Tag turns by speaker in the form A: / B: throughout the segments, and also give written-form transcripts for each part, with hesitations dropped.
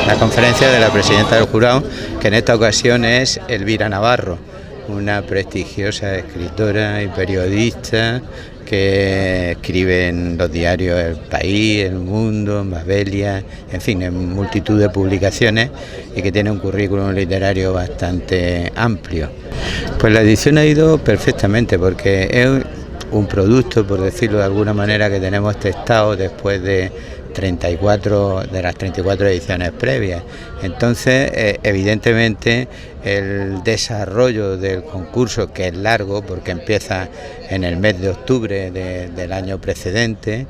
A: La conferencia de la presidenta del jurado, que en esta ocasión es Elvira Navarro, una prestigiosa escritora y periodista que escribe en los diarios El País, El Mundo, Babelia, en fin, en multitud de publicaciones y que tiene un currículum literario bastante amplio. Pues la edición ha ido perfectamente porque es un producto, por decirlo de alguna manera, que tenemos testado después de las 34 ediciones previas. Entonces, evidentemente, el desarrollo del concurso, que es largo, porque empieza en el mes de octubre del año precedente,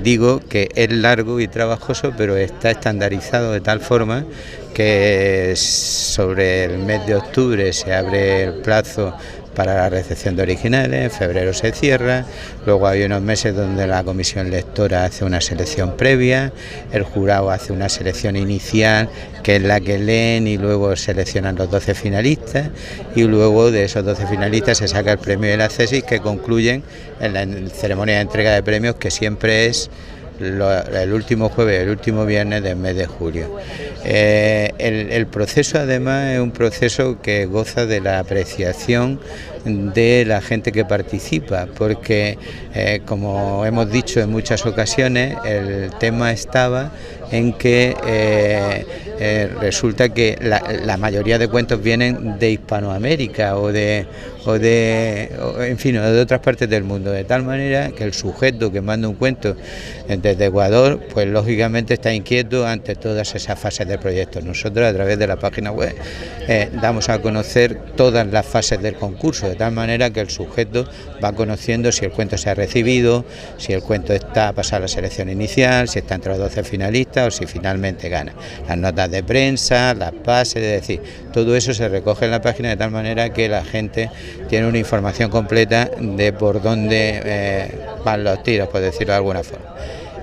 A: digo que es largo y trabajoso, pero está estandarizado de tal forma que sobre el mes de octubre se abre el plazo para la recepción de originales, en febrero se cierra, luego hay unos meses donde la comisión lectora hace una selección previa, el jurado hace una selección inicial, que es la que leen y luego seleccionan los 12 finalistas, y luego de esos 12 finalistas se saca el premio del Accesis, que concluyen en la ceremonia de entrega de premios, que siempre es el último jueves, el último viernes del mes de julio. El proceso además es un proceso que goza de la apreciación de la gente que participa, porque como hemos dicho en muchas ocasiones, el tema estaba en que resulta que la mayoría de cuentos vienen de Hispanoamérica o de otras partes del mundo, de tal manera que el sujeto que manda un cuento desde Ecuador, pues lógicamente está inquieto ante todas esas fases del proyecto. Nosotros, a través de la página web, damos a conocer todas las fases del concurso, de tal manera que el sujeto va conociendo si el cuento se ha recibido, si el cuento está pasado a la selección inicial, si está entre los 12 finalistas o si finalmente gana. Las notas de prensa, las bases, es decir, todo eso se recoge en la página de tal manera que la gente tiene una información completa de por dónde van los tiros, por decirlo de alguna forma.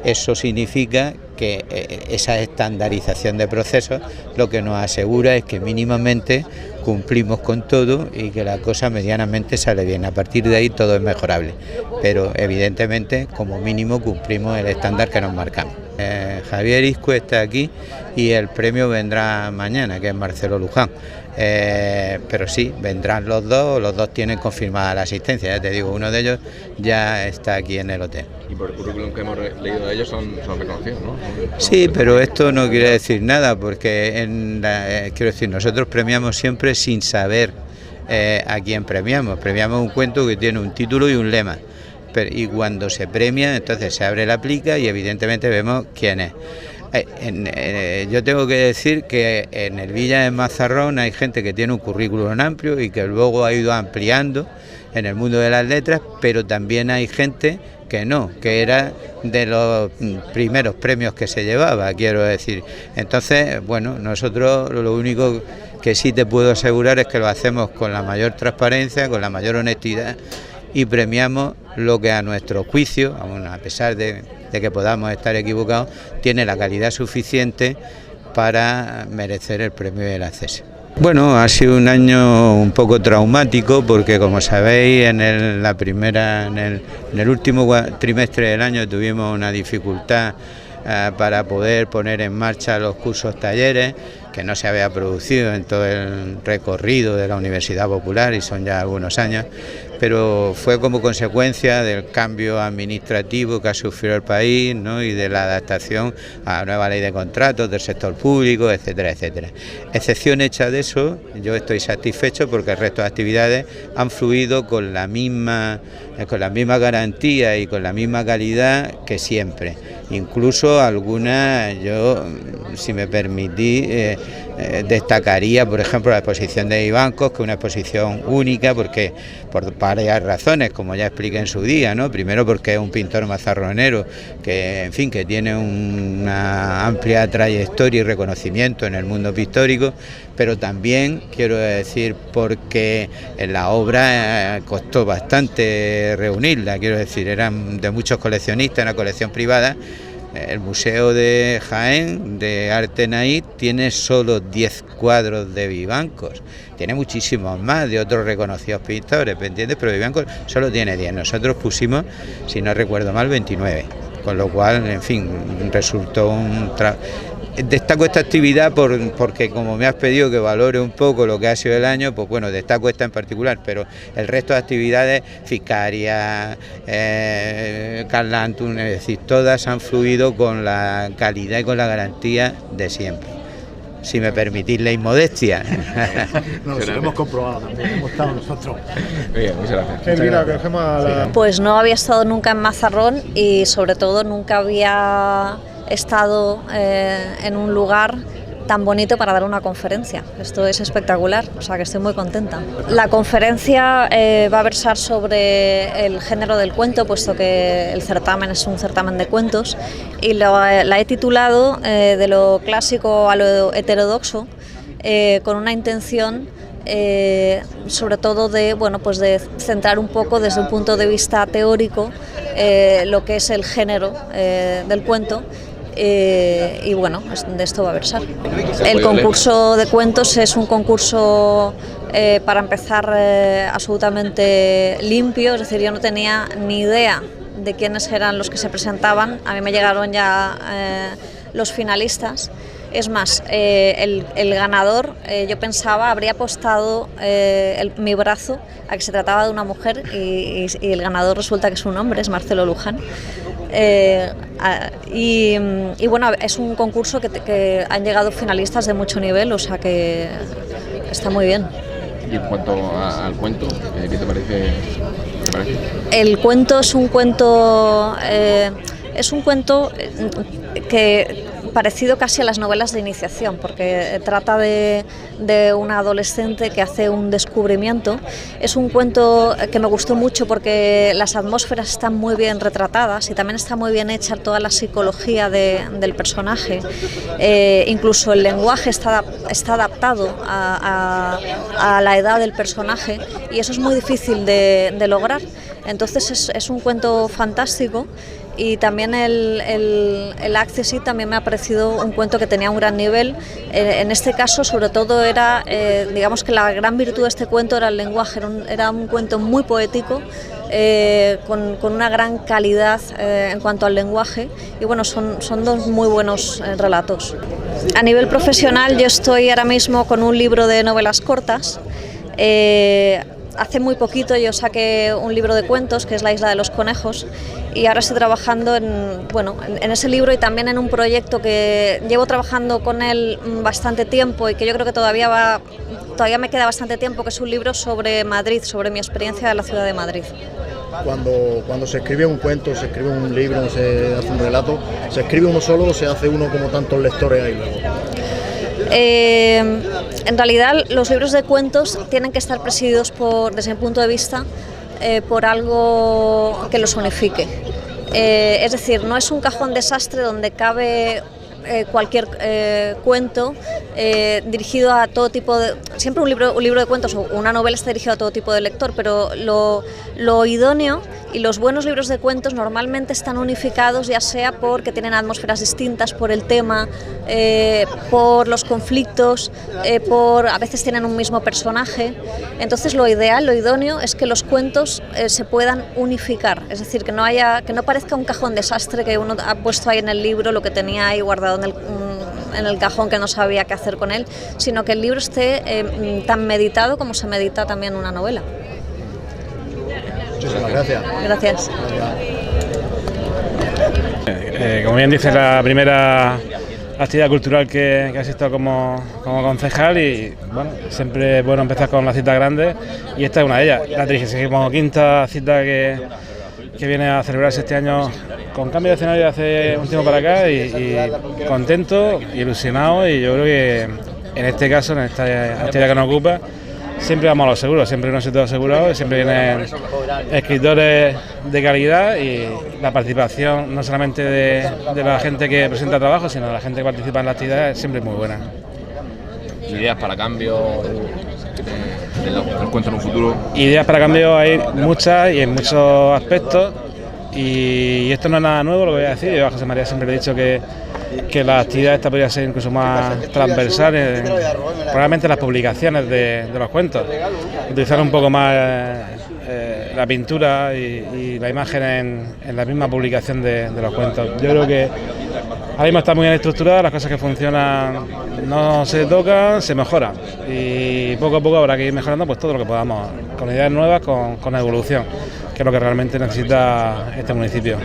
A: Eso significa que esa estandarización de procesos lo que nos asegura es que mínimamente cumplimos con todo y que la cosa medianamente sale bien. A partir de ahí todo es mejorable, pero evidentemente como mínimo cumplimos el estándar que nos marcamos. Javier Iscue está aquí y el premio vendrá mañana, que es Marcelo Luján. Pero sí, vendrán los dos tienen confirmada la asistencia, ya te digo, uno de ellos ya está aquí en el hotel.
B: Y por el currículum que hemos leído de ellos son reconocidos, ¿no?
A: Sí, pero esto no quiere decir nada, porque quiero decir, nosotros premiamos siempre sin saber a quién premiamos. Premiamos un cuento que tiene un título y un lema, y cuando se premia, entonces se abre la plica y evidentemente vemos quién es. Yo tengo que decir que en el Villa de Mazarrón hay gente que tiene un currículum amplio y que luego ha ido ampliando en el mundo de las letras, pero también hay gente que no, que era de los primeros premios que se llevaba, quiero decir. Entonces, bueno, nosotros lo único que sí te puedo asegurar es que lo hacemos con la mayor transparencia, con la mayor honestidad, y premiamos lo que a nuestro juicio, a pesar de que podamos estar equivocados, tiene la calidad suficiente para merecer el premio del Acceso. Bueno, ha sido un año un poco traumático porque, como sabéis, en el último trimestre del año tuvimos una dificultad para poder poner en marcha los cursos talleres, que no se había producido en todo el recorrido de la Universidad Popular, y son ya algunos años, pero fue como consecuencia del cambio administrativo que ha sufrido el país, ¿no? Y de la adaptación a la nueva ley de contratos del sector público, etcétera, etcétera. Excepción hecha de eso, yo estoy satisfecho porque el resto de actividades han fluido con la misma garantía y con la misma calidad que siempre. Incluso algunas, yo, si me permitís, destacaría, por ejemplo, la exposición de Vivancos, que es una exposición única, porque por varias razones, como ya expliqué en su día, ¿no? Primero porque es un pintor mazarronero que, en fin, que tiene una amplia trayectoria y reconocimiento en el mundo pictórico, pero también, quiero decir, porque en la obra costó bastante reunirla, quiero decir, eran de muchos coleccionistas, una colección privada. El Museo de Jaén de Arte Naïf tiene solo 10 cuadros de Vivancos, tiene muchísimos más de otros reconocidos pintores, ¿me entiendes? Pero Vivancos solo tiene 10, nosotros pusimos, si no recuerdo mal, 29, con lo cual, en fin, resultó un trabajo. Destaco esta actividad porque, como me has pedido que valore un poco lo que ha sido el año, pues bueno, destaco esta en particular, pero el resto de actividades, Fiscaria, Carlantum, es decir, todas han fluido con la calidad y con la garantía de siempre. Si me permitís la inmodestia.
C: No, lo hemos comprobado también, hemos estado nosotros.
B: Bien, muchas gracias.
D: Pues no había estado nunca en Mazarrón y sobre todo nunca había estado en un lugar tan bonito para dar una conferencia. Esto es espectacular, o sea que estoy muy contenta. La conferencia va a versar sobre el género del cuento, puesto que el certamen es un certamen de cuentos, y la he titulado de lo clásico a lo heterodoxo, con una intención sobre todo de, bueno, pues de centrar un poco desde un punto de vista teórico lo que es el género del cuento. Y bueno, de esto va a versar. El concurso de cuentos es un concurso, para empezar, absolutamente limpio, es decir, yo no tenía ni idea de quiénes eran los que se presentaban, a mí me llegaron ya los finalistas. Es más, el ganador, yo pensaba, habría apostado mi brazo a que se trataba de una mujer y el ganador resulta que es un hombre, es Marcelo Luján. Y bueno, es un concurso que han llegado finalistas de mucho nivel, o sea que está muy bien.
B: Y en cuanto al cuento, ¿qué te parece?
D: El cuento es un cuento que parecido casi a las novelas de iniciación, porque trata de una adolescente que hace un descubrimiento. Es un cuento que me gustó mucho porque las atmósferas están muy bien retratadas y también está muy bien hecha toda la psicología del personaje. Incluso el lenguaje está adaptado a la edad del personaje y eso es muy difícil de lograr. Entonces es un cuento fantástico. Y también el Accessit también me ha parecido un cuento que tenía un gran nivel. En este caso, sobre todo, era, digamos que la gran virtud de este cuento era el lenguaje. Era un cuento muy poético, con una gran calidad en cuanto al lenguaje. Y bueno, son dos muy buenos relatos. A nivel profesional, yo estoy ahora mismo con un libro de novelas cortas. Hace muy poquito yo saqué un libro de cuentos que es La isla de los conejos y ahora estoy trabajando en ese libro y también en un proyecto que llevo trabajando con él bastante tiempo y que yo creo que todavía me queda bastante tiempo, que es un libro sobre Madrid, sobre mi experiencia de la ciudad de Madrid.
C: Cuando se escribe un cuento, se escribe un libro, se hace un relato, ¿se escribe uno solo o se hace uno como tantos lectores hay luego?
D: En realidad los libros de cuentos tienen que estar presididos desde mi punto de vista por algo que los unifique. Es decir, no es un cajón desastre donde cabe cualquier cuento dirigido a todo tipo de... Siempre un libro de cuentos o una novela está dirigido a todo tipo de lector, pero lo idóneo y los buenos libros de cuentos normalmente están unificados, ya sea porque tienen atmósferas distintas, por el tema, por los conflictos, a veces tienen un mismo personaje. Entonces lo ideal, lo idóneo es que los cuentos se puedan unificar, es decir, que no parezca un cajón desastre que uno ha puesto ahí en el libro lo que tenía ahí guardado en el cajón que no sabía qué hacer con él, sino que el libro esté tan meditado como se medita también una novela.
C: Gracias.
D: Gracias.
E: Como bien dice, la primera actividad cultural que asisto como concejal y bueno, siempre es bueno empezar con las citas grandes y esta es una de ellas, la 35ª cita que viene a celebrarse este año con cambio de escenario de hace un tiempo para acá y contento, ilusionado, y yo creo que en este caso, en esta actividad que nos ocupa, siempre vamos a lo seguro, siempre nos todo asegurado, siempre vienen escritores de calidad y la participación no solamente de la gente que presenta trabajo, sino de la gente que participa en la actividad es siempre muy buena.
B: ¿Ideas para cambio del cuento en un futuro?
E: Ideas para cambio hay muchas y en muchos aspectos, y esto no es nada nuevo lo que voy a decir. Yo a José María siempre le he dicho que la actividad esta podría ser incluso más transversal, probablemente las publicaciones de los cuentos, utilizar un poco más la pintura y la imagen en la misma publicación de los cuentos. Yo creo que ahora mismo está muy bien estructurada, las cosas que funcionan no se tocan, se mejoran, y poco a poco habrá que ir mejorando pues todo lo que podamos, con ideas nuevas, con evolución, que es lo que realmente necesita este municipio.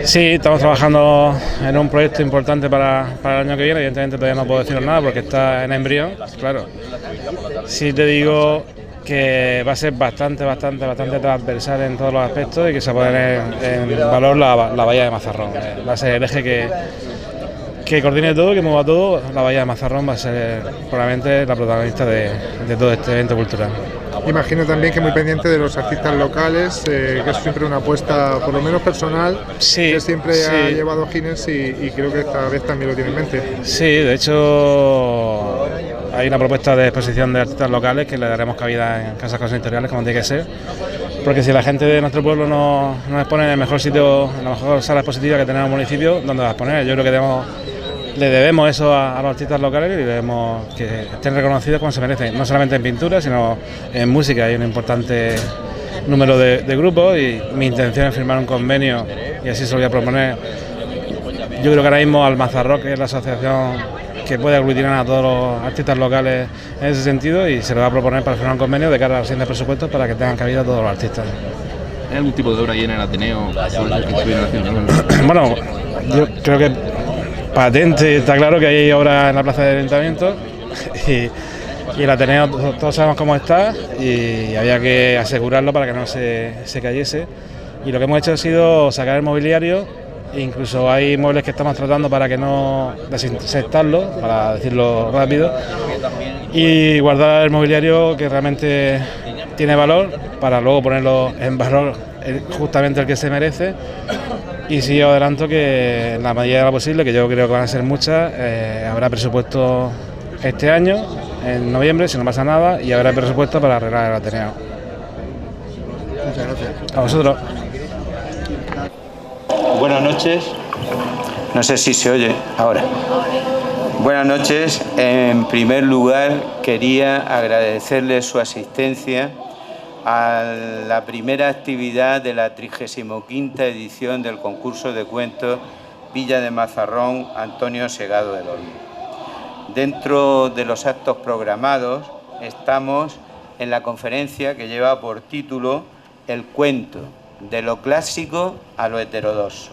E: Sí, estamos trabajando en un proyecto importante para el año que viene. Evidentemente todavía no puedo deciros nada porque está en embrión, claro. Sí te digo que va a ser bastante transversal en todos los aspectos y que se va a poner en valor la bahía de Mazarrón. Va a ser el eje que coordine todo, que mueva todo. La bahía de Mazarrón va a ser probablemente la protagonista de todo este evento cultural.
F: Imagino también que muy pendiente de los artistas locales, que es siempre una apuesta, por lo menos personal,
E: sí,
F: que siempre
E: sí.
F: Ha llevado Gines y creo que esta vez también lo tiene en mente.
E: Sí, de hecho hay una propuesta de exposición de artistas locales que le daremos cabida en casas consistoriales, como tiene que ser, porque si la gente de nuestro pueblo nos expone en el mejor sitio, en la mejor sala expositiva que tenemos en el municipio, ¿dónde vas a poner? Yo creo que le debemos eso a los artistas locales y debemos que estén reconocidos como se merecen, no solamente en pintura, sino en música. Hay un importante número de grupos y mi intención es firmar un convenio, y así se lo voy a proponer. Yo creo que ahora mismo Almazarrock es la asociación que puede aglutinar a todos los artistas locales en ese sentido, y se lo va a proponer para firmar un convenio de cara a los siguientes presupuestos para que tengan cabida todos los artistas.
B: ¿Hay algún tipo de obra ahí en el Ateneo?
E: Bueno, yo creo que patente está claro que hay obras en la plaza del Ayuntamiento y el Ateneo todos sabemos cómo está y había que asegurarlo para que no se cayese, y lo que hemos hecho ha sido sacar el mobiliario. Incluso hay muebles que estamos tratando para que no desinsertarlo, para decirlo rápido, y guardar el mobiliario que realmente tiene valor para luego ponerlo en valor justamente el que se merece. Y sí, os adelanto que en la medida de lo posible, que yo creo que van a ser muchas, habrá presupuesto este año, en noviembre, si no pasa nada, y habrá presupuesto para arreglar el Ateneo.
C: Muchas gracias.
E: A vosotros.
A: Buenas noches, no sé si se oye ahora. Buenas noches, en primer lugar quería agradecerle su asistencia a la primera actividad de la 35ª edición del concurso de cuentos Villa de Mazarrón Antonio Segado del Olmo. Dentro de los actos programados estamos en la conferencia que lleva por título El cuento, de lo clásico a lo heterodoxo,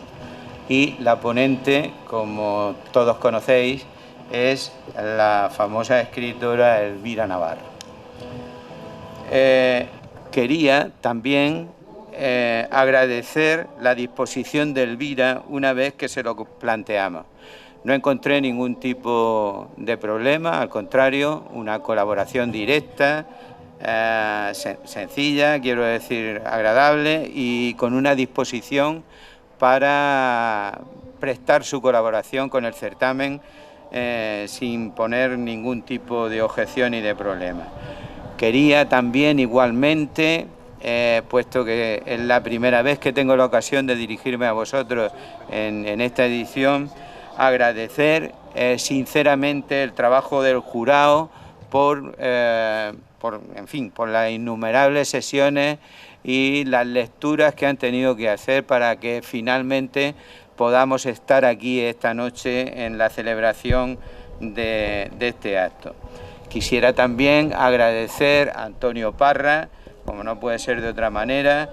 A: y la ponente, como todos conocéis, es la famosa escritora Elvira Navarro. Quería también agradecer la disposición de Elvira una vez que se lo planteamos. No encontré ningún tipo de problema, al contrario, una colaboración directa, sencilla, quiero decir agradable, y con una disposición para prestar su colaboración con el certamen sin poner ningún tipo de objeción y de problema. Quería también igualmente, puesto que es la primera vez que tengo la ocasión de dirigirme a vosotros en esta edición, agradecer sinceramente el trabajo del jurado por las innumerables sesiones y las lecturas que han tenido que hacer para que finalmente podamos estar aquí esta noche en la celebración de este acto. Quisiera también agradecer a Antonio Parra, como no puede ser de otra manera,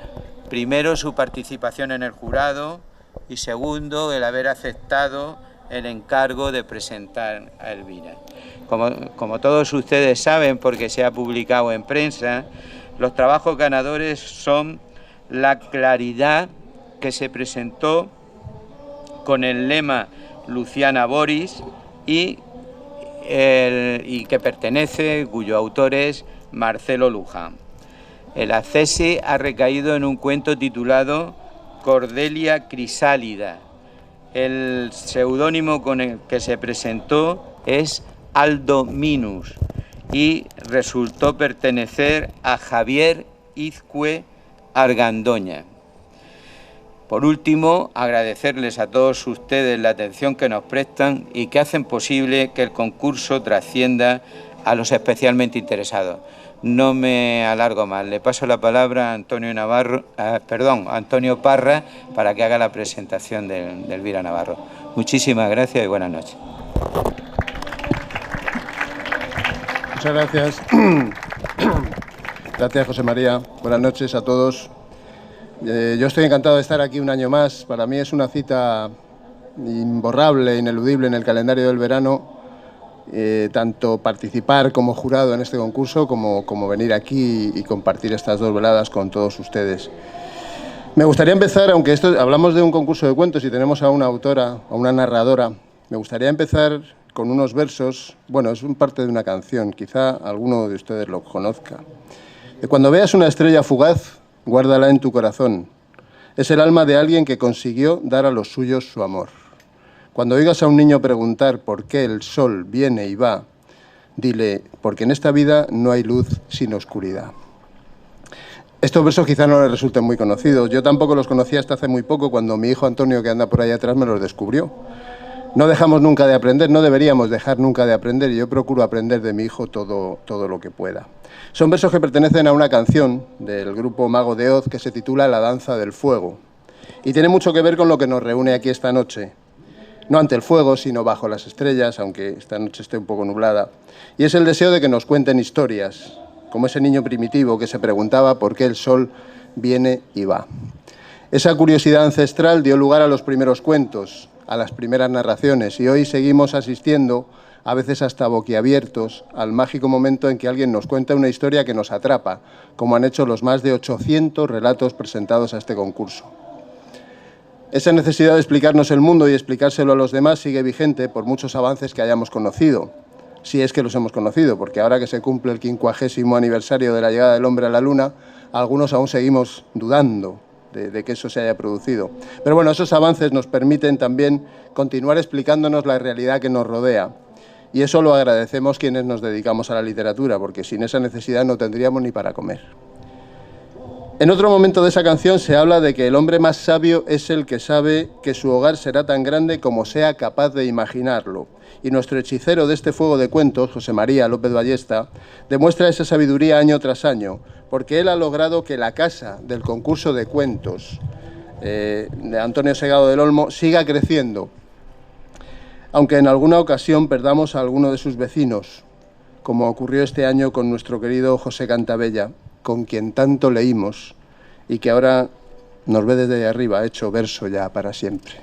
A: Primero, su participación en el jurado y segundo, el haber aceptado el encargo de presentar a Elvira. Como todos ustedes saben, porque se ha publicado en prensa, los trabajos ganadores son La Claridad, que se presentó con el lema Luciana Boris y que pertenece, cuyo autor es Marcelo Luján. El accese ha recaído en un cuento titulado Cordelia Crisálida. El seudónimo con el que se presentó es Aldo Minus y resultó pertenecer a Javier Izcue Argandoña. Por último, agradecerles a todos ustedes la atención que nos prestan y que hacen posible que el concurso trascienda a los especialmente interesados. No me alargo más, le paso la palabra a Antonio Parra para que haga la presentación de Elvira Navarro. Muchísimas gracias y buenas noches.
G: Muchas gracias. Gracias, José María. Buenas noches a todos. Yo estoy encantado de estar aquí un año más. Para mí es una cita imborrable, ineludible en el calendario del verano, tanto participar como jurado en este concurso como venir aquí y compartir estas 2 veladas con todos ustedes. Me gustaría empezar, aunque hablamos de un concurso de cuentos y tenemos a una autora, a una narradora, me gustaría empezar con unos versos, bueno, es parte de una canción, quizá alguno de ustedes lo conozca. Cuando veas una estrella fugaz, guárdala en tu corazón. Es el alma de alguien que consiguió dar a los suyos su amor. Cuando oigas a un niño preguntar por qué el sol viene y va, dile, porque en esta vida no hay luz sin oscuridad. Estos versos quizá no les resulten muy conocidos. Yo tampoco los conocía hasta hace muy poco, cuando mi hijo Antonio, que anda por ahí atrás, me los descubrió. No dejamos nunca de aprender, no deberíamos dejar nunca de aprender, y yo procuro aprender de mi hijo todo lo que pueda. Son versos que pertenecen a una canción del grupo Mago de Oz que se titula La danza del fuego, y tiene mucho que ver con lo que nos reúne aquí esta noche. No ante el fuego, sino bajo las estrellas, aunque esta noche esté un poco nublada. Y es el deseo de que nos cuenten historias, como ese niño primitivo que se preguntaba por qué el sol viene y va. Esa curiosidad ancestral dio lugar a los primeros cuentos, a las primeras narraciones, y hoy seguimos asistiendo, a veces hasta boquiabiertos, al mágico momento en que alguien nos cuenta una historia que nos atrapa, como han hecho los más de 800 relatos presentados a este concurso. Esa necesidad de explicarnos el mundo y explicárselo a los demás sigue vigente por muchos avances que hayamos conocido, si es que los hemos conocido, porque ahora que se cumple el 50º aniversario de la llegada del hombre a la Luna, algunos aún seguimos dudando de que eso se haya producido. Pero bueno, esos avances nos permiten también continuar explicándonos la realidad que nos rodea. Y eso lo agradecemos quienes nos dedicamos a la literatura, porque sin esa necesidad no tendríamos ni para comer. En otro momento de esa canción se habla de que el hombre más sabio es el que sabe que su hogar será tan grande como sea capaz de imaginarlo. Y nuestro hechicero de este fuego de cuentos, José María López Ballesta, demuestra esa sabiduría año tras año, porque él ha logrado que la casa del concurso de cuentos de Antonio Segado del Olmo siga creciendo, aunque en alguna ocasión perdamos a alguno de sus vecinos, como ocurrió este año con nuestro querido José Cantabella, con quien tanto leímos y que ahora nos ve desde arriba, hecho verso ya para siempre.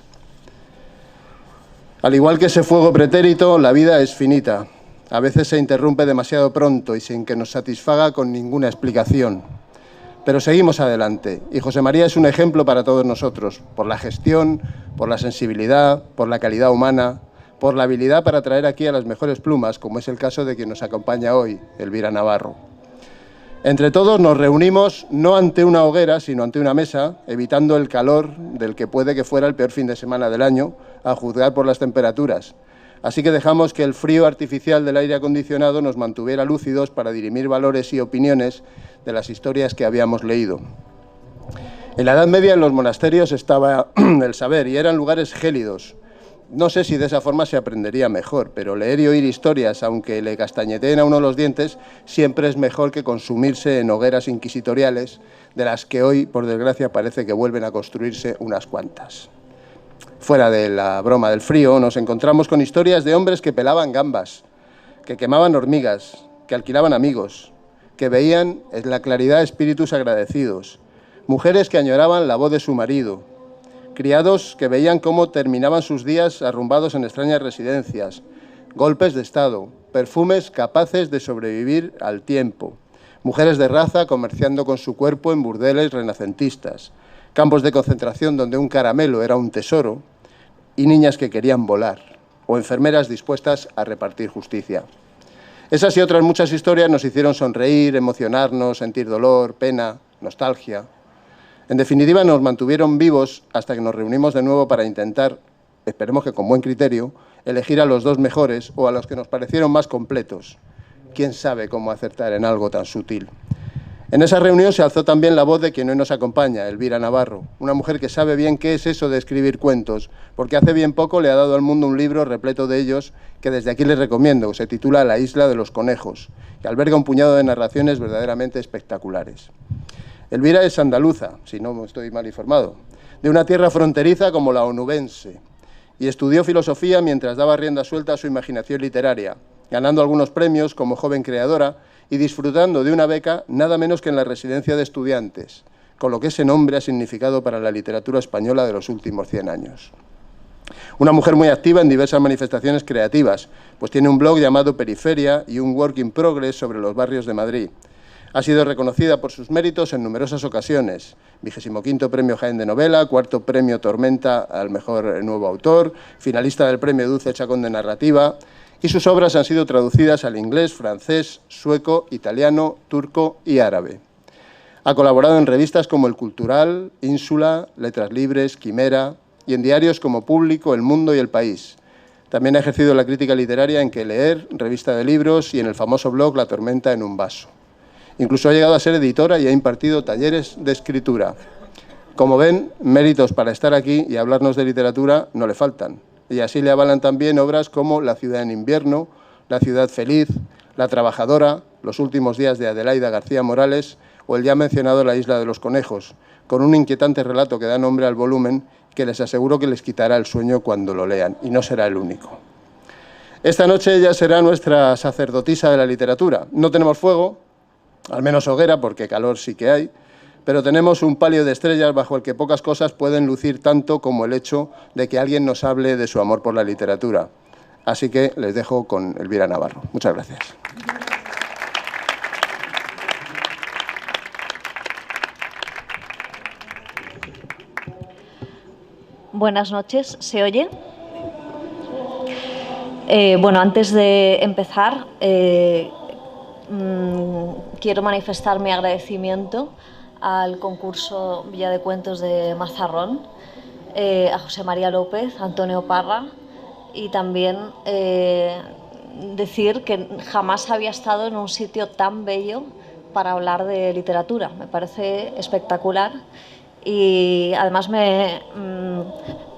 G: Al igual que ese fuego pretérito, la vida es finita. A veces se interrumpe demasiado pronto y sin que nos satisfaga con ninguna explicación. Pero seguimos adelante, y José María es un ejemplo para todos nosotros, por la gestión, por la sensibilidad, por la calidad humana, por la habilidad para traer aquí a las mejores plumas, como es el caso de quien nos acompaña hoy, Elvira Navarro. Entre todos nos reunimos no ante una hoguera, sino ante una mesa, evitando el calor del que puede que fuera el peor fin de semana del año, a juzgar por las temperaturas. Así que dejamos que el frío artificial del aire acondicionado nos mantuviera lúcidos para dirimir valores y opiniones de las historias que habíamos leído. En la Edad Media en los monasterios estaba el saber y eran lugares gélidos. No sé si de esa forma se aprendería mejor, pero leer y oír historias, aunque le castañeteen a uno los dientes, siempre es mejor que consumirse en hogueras inquisitoriales, de las que hoy, por desgracia, parece que vuelven a construirse unas cuantas. Fuera de la broma del frío, nos encontramos con historias de hombres que pelaban gambas, que quemaban hormigas, que alquilaban amigos, que veían en la claridad espíritus agradecidos, mujeres que añoraban la voz de su marido, criados que veían cómo terminaban sus días arrumbados en extrañas residencias, golpes de Estado, perfumes capaces de sobrevivir al tiempo, mujeres de raza comerciando con su cuerpo en burdeles renacentistas, campos de concentración donde un caramelo era un tesoro y niñas que querían volar, o enfermeras dispuestas a repartir justicia. Esas y otras muchas historias nos hicieron sonreír, emocionarnos, sentir dolor, pena, nostalgia. En definitiva, nos mantuvieron vivos hasta que nos reunimos de nuevo para intentar, esperemos que con buen criterio, elegir a los dos mejores o a los que nos parecieron más completos. ¿Quién sabe cómo acertar en algo tan sutil? En esa reunión se alzó también la voz de quien hoy nos acompaña, Elvira Navarro, una mujer que sabe bien qué es eso de escribir cuentos, porque hace bien poco le ha dado al mundo un libro repleto de ellos que desde aquí les recomiendo. Se titula La isla de los conejos, que alberga un puñado de narraciones verdaderamente espectaculares. Elvira es andaluza, si no estoy mal informado, de una tierra fronteriza como la onubense, y estudió filosofía mientras daba rienda suelta a su imaginación literaria, ganando algunos premios como joven creadora y disfrutando de una beca nada menos que en la residencia de estudiantes, con lo que ese nombre ha significado para la literatura española de los últimos 100 años. Una mujer muy activa en diversas manifestaciones creativas, pues tiene un blog llamado Periferia y un work in progress sobre los barrios de Madrid. Ha sido reconocida por sus méritos en numerosas ocasiones: 25º Premio Jaén de Novela, 4º Premio Tormenta al Mejor Nuevo Autor, finalista del Premio Dulce Chacón de Narrativa, y sus obras han sido traducidas al inglés, francés, sueco, italiano, turco y árabe. Ha colaborado en revistas como El Cultural, Ínsula, Letras Libres, Quimera y en diarios como Público, El Mundo y El País. También ha ejercido la crítica literaria en Que Leer, revista de libros, y en el famoso blog La Tormenta en un vaso. Incluso ha llegado a ser editora y ha impartido talleres de escritura. Como ven, méritos para estar aquí y hablarnos de literatura no le faltan. Y así le avalan también obras como La ciudad en invierno, La ciudad feliz, La trabajadora, Los últimos días de Adelaida García Morales o el ya mencionado La isla de los conejos, con un inquietante relato que da nombre al volumen que les aseguro que les quitará el sueño cuando lo lean, y no será el único. Esta noche ella será nuestra sacerdotisa de la literatura. No tenemos fuego, al menos hoguera, porque calor sí que hay, pero tenemos un palio de estrellas bajo el que pocas cosas pueden lucir tanto como el hecho de que alguien nos hable de su amor por la literatura. Así que les dejo con Elvira Navarro. Muchas gracias.
D: Buenas noches, ¿se oye? Bueno, antes de empezar, quiero manifestar mi agradecimiento al concurso Villa de Cuentos de Mazarrón, a José María López, a Antonio Parra, y también decir que jamás había estado en un sitio tan bello para hablar de literatura. Me parece espectacular y además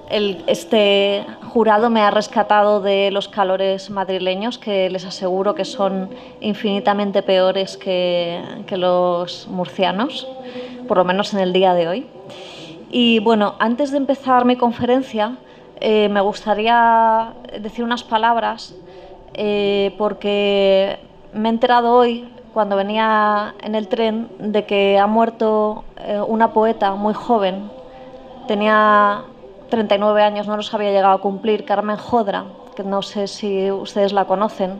D: este jurado me ha rescatado de los calores madrileños, que les aseguro que son infinitamente peores que los murcianos, por lo menos en el día de hoy. Y bueno, antes de empezar mi conferencia, me gustaría decir unas palabras porque me he enterado hoy, cuando venía en el tren, de que ha muerto una poeta muy joven. Tenía 39 años, no los había llegado a cumplir, Carmen Jodra, que no sé si ustedes la conocen.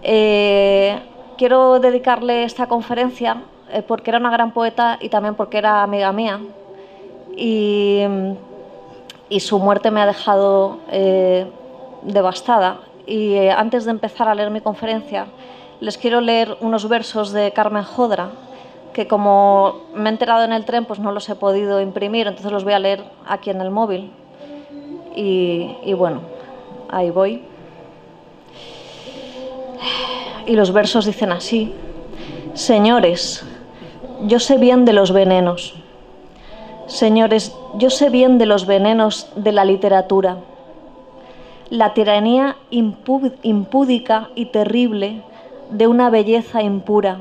D: Quiero dedicarle esta conferencia porque era una gran poeta y también porque era amiga mía. Y su muerte me ha dejado devastada. Y antes de empezar a leer mi conferencia, les quiero leer unos versos de Carmen Jodra, que como me he enterado en el tren, pues no los he podido imprimir, entonces los voy a leer aquí en el móvil. Y bueno, ahí voy. Y los versos dicen así: Señores, yo sé bien de los venenos. Señores, yo sé bien de los venenos de la literatura. La tiranía impúdica y terrible de una belleza impura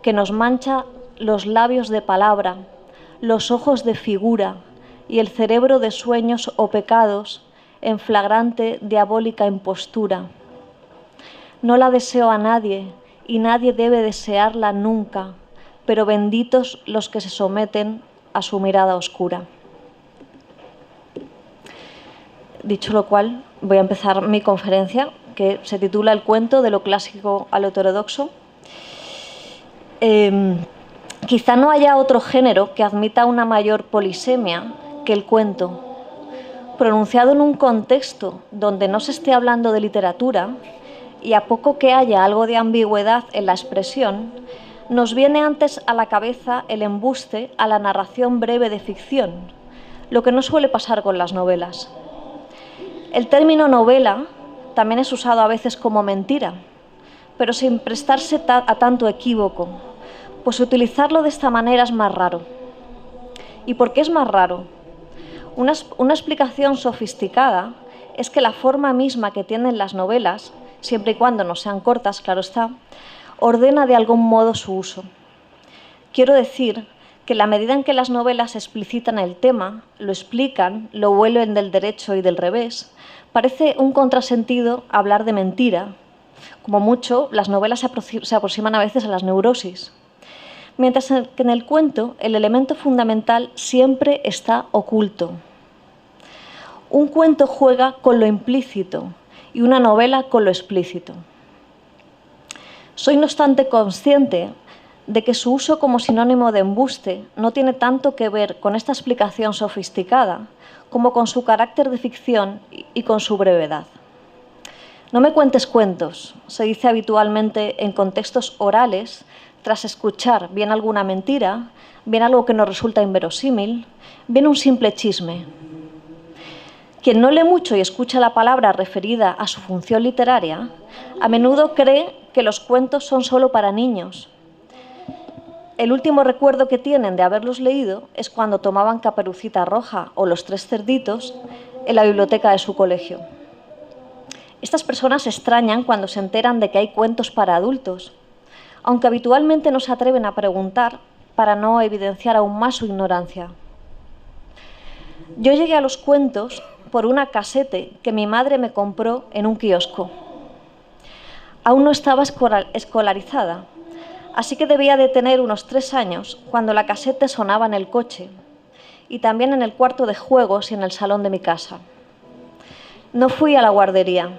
D: que nos mancha los labios de palabra, los ojos de figura y el cerebro de sueños o pecados en flagrante diabólica impostura. No la deseo a nadie y nadie debe desearla nunca, pero benditos los que se someten a su mirada oscura. Dicho lo cual, voy a empezar mi conferencia, que se titula El cuento de lo clásico a lo heterodoxo. Quizá no haya otro género que admita una mayor polisemia que el cuento. Pronunciado en un contexto donde no se esté hablando de literatura, y a poco que haya algo de ambigüedad en la expresión, nos viene antes a la cabeza el embuste a la narración breve de ficción, lo que no suele pasar con las novelas. El término novela también es usado a veces como mentira, pero sin prestarse a tanto equívoco, pues utilizarlo de esta manera es más raro. ¿Y por qué es más raro? Una explicación sofisticada es que la forma misma que tienen las novelas, siempre y cuando no sean cortas, claro está, ordena de algún modo su uso. Quiero decir que la medida en que las novelas explicitan el tema, lo explican, lo vuelven del derecho y del revés, parece un contrasentido hablar de mentira. Como mucho, las novelas se aproximan a veces a las neurosis. Mientras que en el cuento el elemento fundamental siempre está oculto. Un cuento juega con lo implícito y una novela con lo explícito. Soy, no obstante, consciente de que su uso como sinónimo de embuste no tiene tanto que ver con esta explicación sofisticada como con su carácter de ficción y con su brevedad. No me cuentes cuentos, se dice habitualmente en contextos orales, tras escuchar bien alguna mentira, bien algo que nos resulta inverosímil, bien un simple chisme. Quien no lee mucho y escucha la palabra referida a su función literaria, a menudo cree que los cuentos son solo para niños. El último recuerdo que tienen de haberlos leído es cuando tomaban Caperucita Roja o Los Tres Cerditos en la biblioteca de su colegio. Estas personas se extrañan cuando se enteran de que hay cuentos para adultos, aunque habitualmente no se atreven a preguntar para no evidenciar aún más su ignorancia. Yo llegué a los cuentos por una casete que mi madre me compró en un kiosco. Aún no estaba escolarizada, así que debía de tener unos 3 años cuando la casete sonaba en el coche y también en el cuarto de juegos y en el salón de mi casa. No fui a la guardería.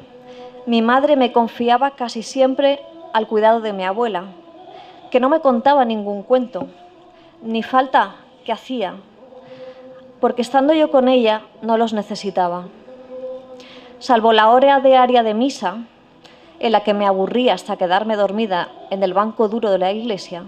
D: Mi madre me confiaba casi siempre al cuidado de mi abuela, que no me contaba ningún cuento, ni falta que hacía, porque estando yo con ella no los necesitaba. Salvo la hora diaria de misa, en la que me aburría hasta quedarme dormida en el banco duro de la iglesia,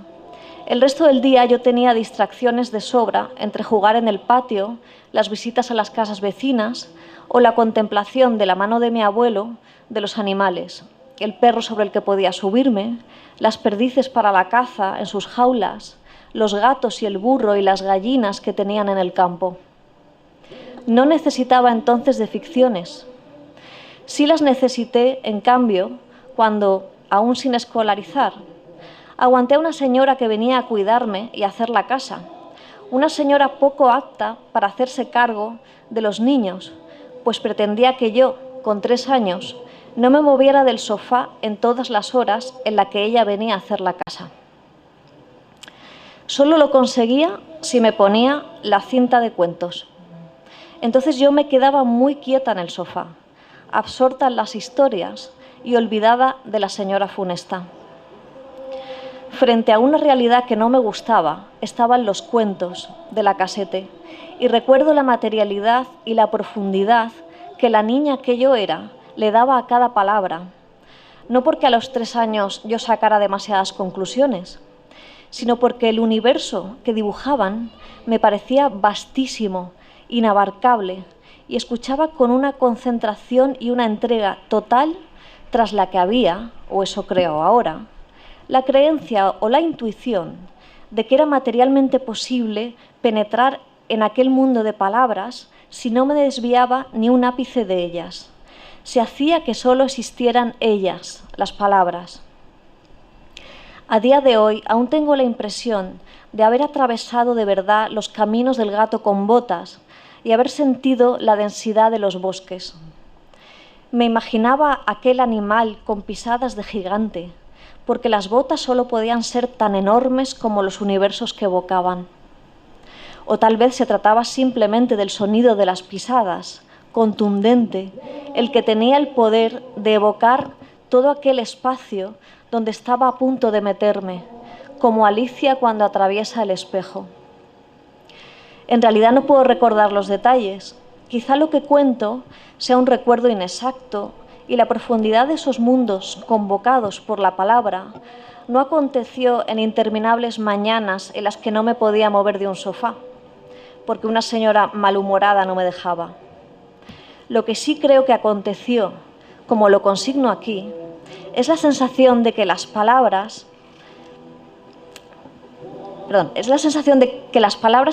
D: el resto del día yo tenía distracciones de sobra entre jugar en el patio, las visitas a las casas vecinas o la contemplación de la mano de mi abuelo de los animales, el perro sobre el que podía subirme, las perdices para la caza en sus jaulas, los gatos y el burro y las gallinas que tenían en el campo. No necesitaba entonces de ficciones. Sí las necesité, en cambio, cuando, aún sin escolarizar, aguanté a una señora que venía a cuidarme y a hacer la casa, una señora poco apta para hacerse cargo de los niños, pues pretendía que yo, con 3 años, no me moviera del sofá en todas las horas en las que ella venía a hacer la casa. Solo lo conseguía si me ponía la cinta de cuentos. Entonces yo me quedaba muy quieta en el sofá, absorta en las historias y olvidada de la señora funesta. Frente a una realidad que no me gustaba, estaban los cuentos de la casete, y recuerdo la materialidad y la profundidad que la niña que yo era le daba a cada palabra, no porque a los 3 años yo sacara demasiadas conclusiones, sino porque el universo que dibujaban me parecía vastísimo, inabarcable, y escuchaba con una concentración y una entrega total tras la que había, o eso creo ahora, la creencia o la intuición de que era materialmente posible penetrar en aquel mundo de palabras si no me desviaba ni un ápice de ellas. Se hacía que solo existieran ellas, las palabras. A día de hoy aún tengo la impresión de haber atravesado de verdad los caminos del gato con botas y haber sentido la densidad de los bosques. Me imaginaba aquel animal con pisadas de gigante, porque las botas solo podían ser tan enormes como los universos que evocaban. O tal vez se trataba simplemente del sonido de las pisadas, contundente, el que tenía el poder de evocar todo aquel espacio donde estaba a punto de meterme, como Alicia cuando atraviesa el espejo. En realidad no puedo recordar los detalles. Quizá lo que cuento sea un recuerdo inexacto y la profundidad de esos mundos convocados por la palabra no aconteció en interminables mañanas en las que no me podía mover de un sofá, porque una señora malhumorada no me dejaba. Lo que sí creo que aconteció, como lo consigno aquí, es la sensación de que las palabras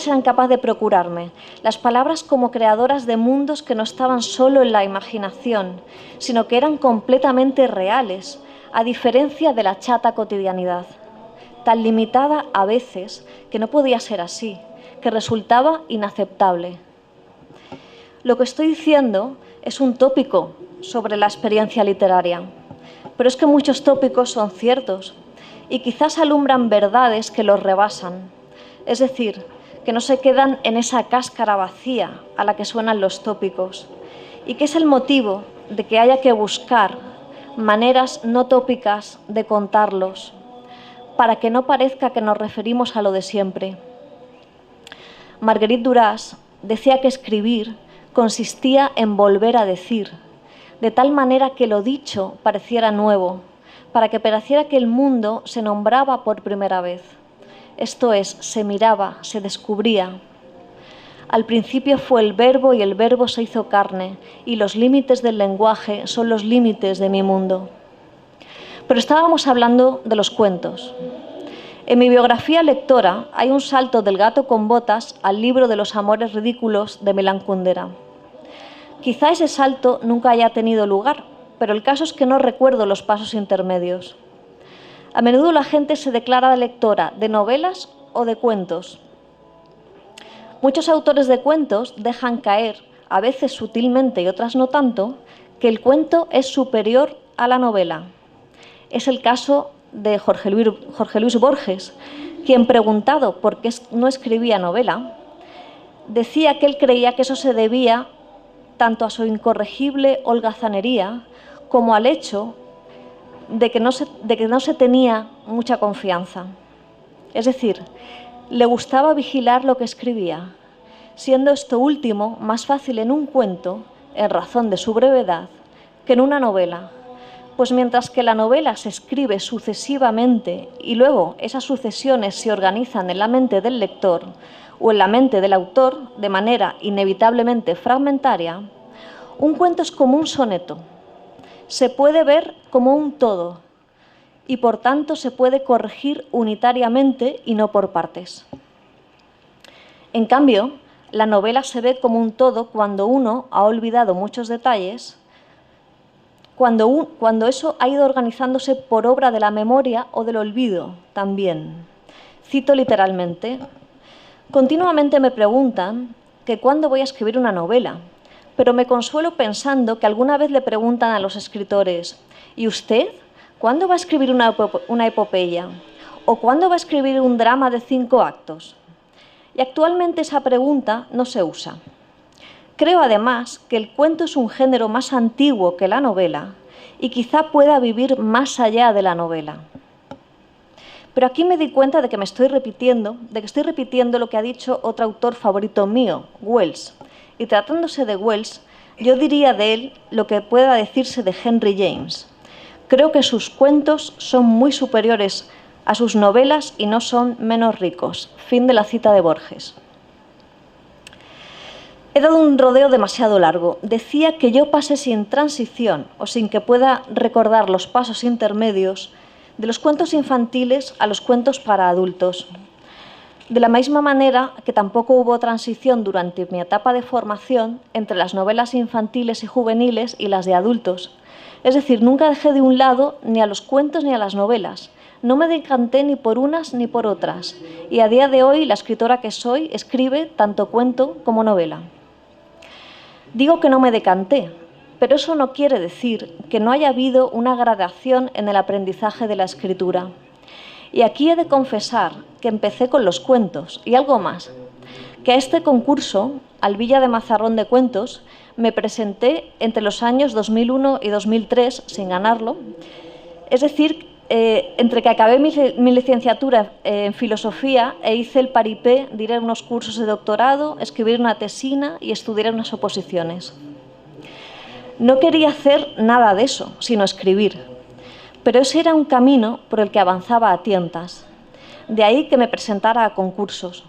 D: eran capaces de procurarme, las palabras como creadoras de mundos que no estaban solo en la imaginación, sino que eran completamente reales, a diferencia de la chata cotidianidad, tan limitada a veces que no podía ser así, que resultaba inaceptable. Lo que estoy diciendo es un tópico sobre la experiencia literaria, pero es que muchos tópicos son ciertos y quizás alumbran verdades que los rebasan, es decir, que no se quedan en esa cáscara vacía a la que suenan los tópicos y que es el motivo de que haya que buscar maneras no tópicas de contarlos para que no parezca que nos referimos a lo de siempre. Marguerite Duras decía que escribir consistía en volver a decir, de tal manera que lo dicho pareciera nuevo, para que pareciera que el mundo se nombraba por primera vez. Esto es, se miraba, se descubría. Al principio fue el verbo y el verbo se hizo carne, y los límites del lenguaje son los límites de mi mundo. Pero estábamos hablando de los cuentos. En mi biografía lectora hay un salto del gato con botas al libro de los amores ridículos de Milan Kundera. Quizá ese salto nunca haya tenido lugar, pero el caso es que no recuerdo los pasos intermedios. A menudo la gente se declara lectora de novelas o de cuentos. Muchos autores de cuentos dejan caer, a veces sutilmente y otras no tanto, que el cuento es superior a la novela. Es el caso de Jorge Luis Borges, quien, preguntado por qué no escribía novela, decía que él creía que eso se debía tanto a su incorregible holgazanería como al hecho de que no se tenía mucha confianza. Es decir, le gustaba vigilar lo que escribía, siendo esto último más fácil en un cuento, en razón de su brevedad, que en una novela, pues mientras que la novela se escribe sucesivamente y luego esas sucesiones se organizan en la mente del lector o en la mente del autor de manera inevitablemente fragmentaria, un cuento es como un soneto. Se puede ver como un todo y por tanto se puede corregir unitariamente y no por partes. En cambio, la novela se ve como un todo cuando uno ha olvidado muchos detalles, cuando eso ha ido organizándose por obra de la memoria o del olvido también. Cito literalmente: continuamente me preguntan que cuándo voy a escribir una novela, pero me consuelo pensando que alguna vez le preguntan a los escritores: ¿y usted cuándo va a escribir una epopeya? ¿O cuándo va a escribir un drama de 5 actos? Y actualmente esa pregunta no se usa. Creo además que el cuento es un género más antiguo que la novela y quizá pueda vivir más allá de la novela. Pero aquí me di cuenta de que estoy repitiendo lo que ha dicho otro autor favorito mío, Wells. Y tratándose de Wells, yo diría de él lo que pueda decirse de Henry James. Creo que sus cuentos son muy superiores a sus novelas y no son menos ricos. Fin de la cita de Borges. He dado un rodeo demasiado largo. Decía que yo pasé sin transición o sin que pueda recordar los pasos intermedios de los cuentos infantiles a los cuentos para adultos. De la misma manera que tampoco hubo transición durante mi etapa de formación entre las novelas infantiles y juveniles y las de adultos. Es decir, nunca dejé de un lado ni a los cuentos ni a las novelas. No me decanté ni por unas ni por otras. Y a día de hoy la escritora que soy escribe tanto cuento como novela. Digo que no me decanté, pero eso no quiere decir que no haya habido una gradación en el aprendizaje de la escritura. Y aquí he de confesar que empecé con los cuentos y algo más, que a este concurso, al Villa de Mazarrón de Cuentos, me presenté entre los años 2001 y 2003 sin ganarlo, es decir, entre que acabé mi licenciatura en filosofía e hice el paripé de ir a unos cursos de doctorado, escribir una tesina y estudiar unas oposiciones. No quería hacer nada de eso, sino escribir, pero ese era un camino por el que avanzaba a tientas. De ahí que me presentara a concursos.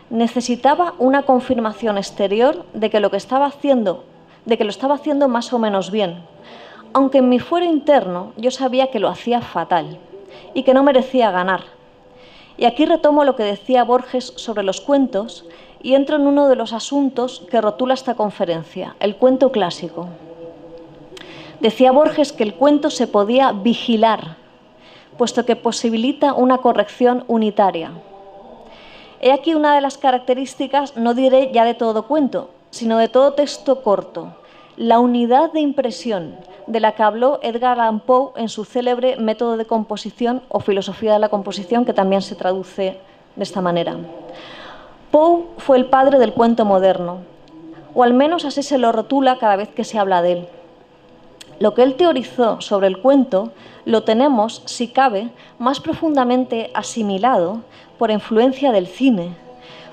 D: Necesitaba una confirmación exterior de que lo estaba haciendo más o menos bien, aunque en mi fuero interno yo sabía que lo hacía fatal y que no merecía ganar. Y aquí retomo lo que decía Borges sobre los cuentos y entro en uno de los asuntos que rotula esta conferencia, el cuento clásico. Decía Borges que el cuento se podía vigilar, puesto que posibilita una corrección unitaria. He aquí una de las características, no diré ya de todo cuento, sino de todo texto corto, la unidad de impresión de la que habló Edgar Allan Poe en su célebre método de composición o filosofía de la composición, que también se traduce de esta manera. Poe fue el padre del cuento moderno, o al menos así se lo rotula cada vez que se habla de él. Lo que él teorizó sobre el cuento lo tenemos, si cabe, más profundamente asimilado por influencia del cine,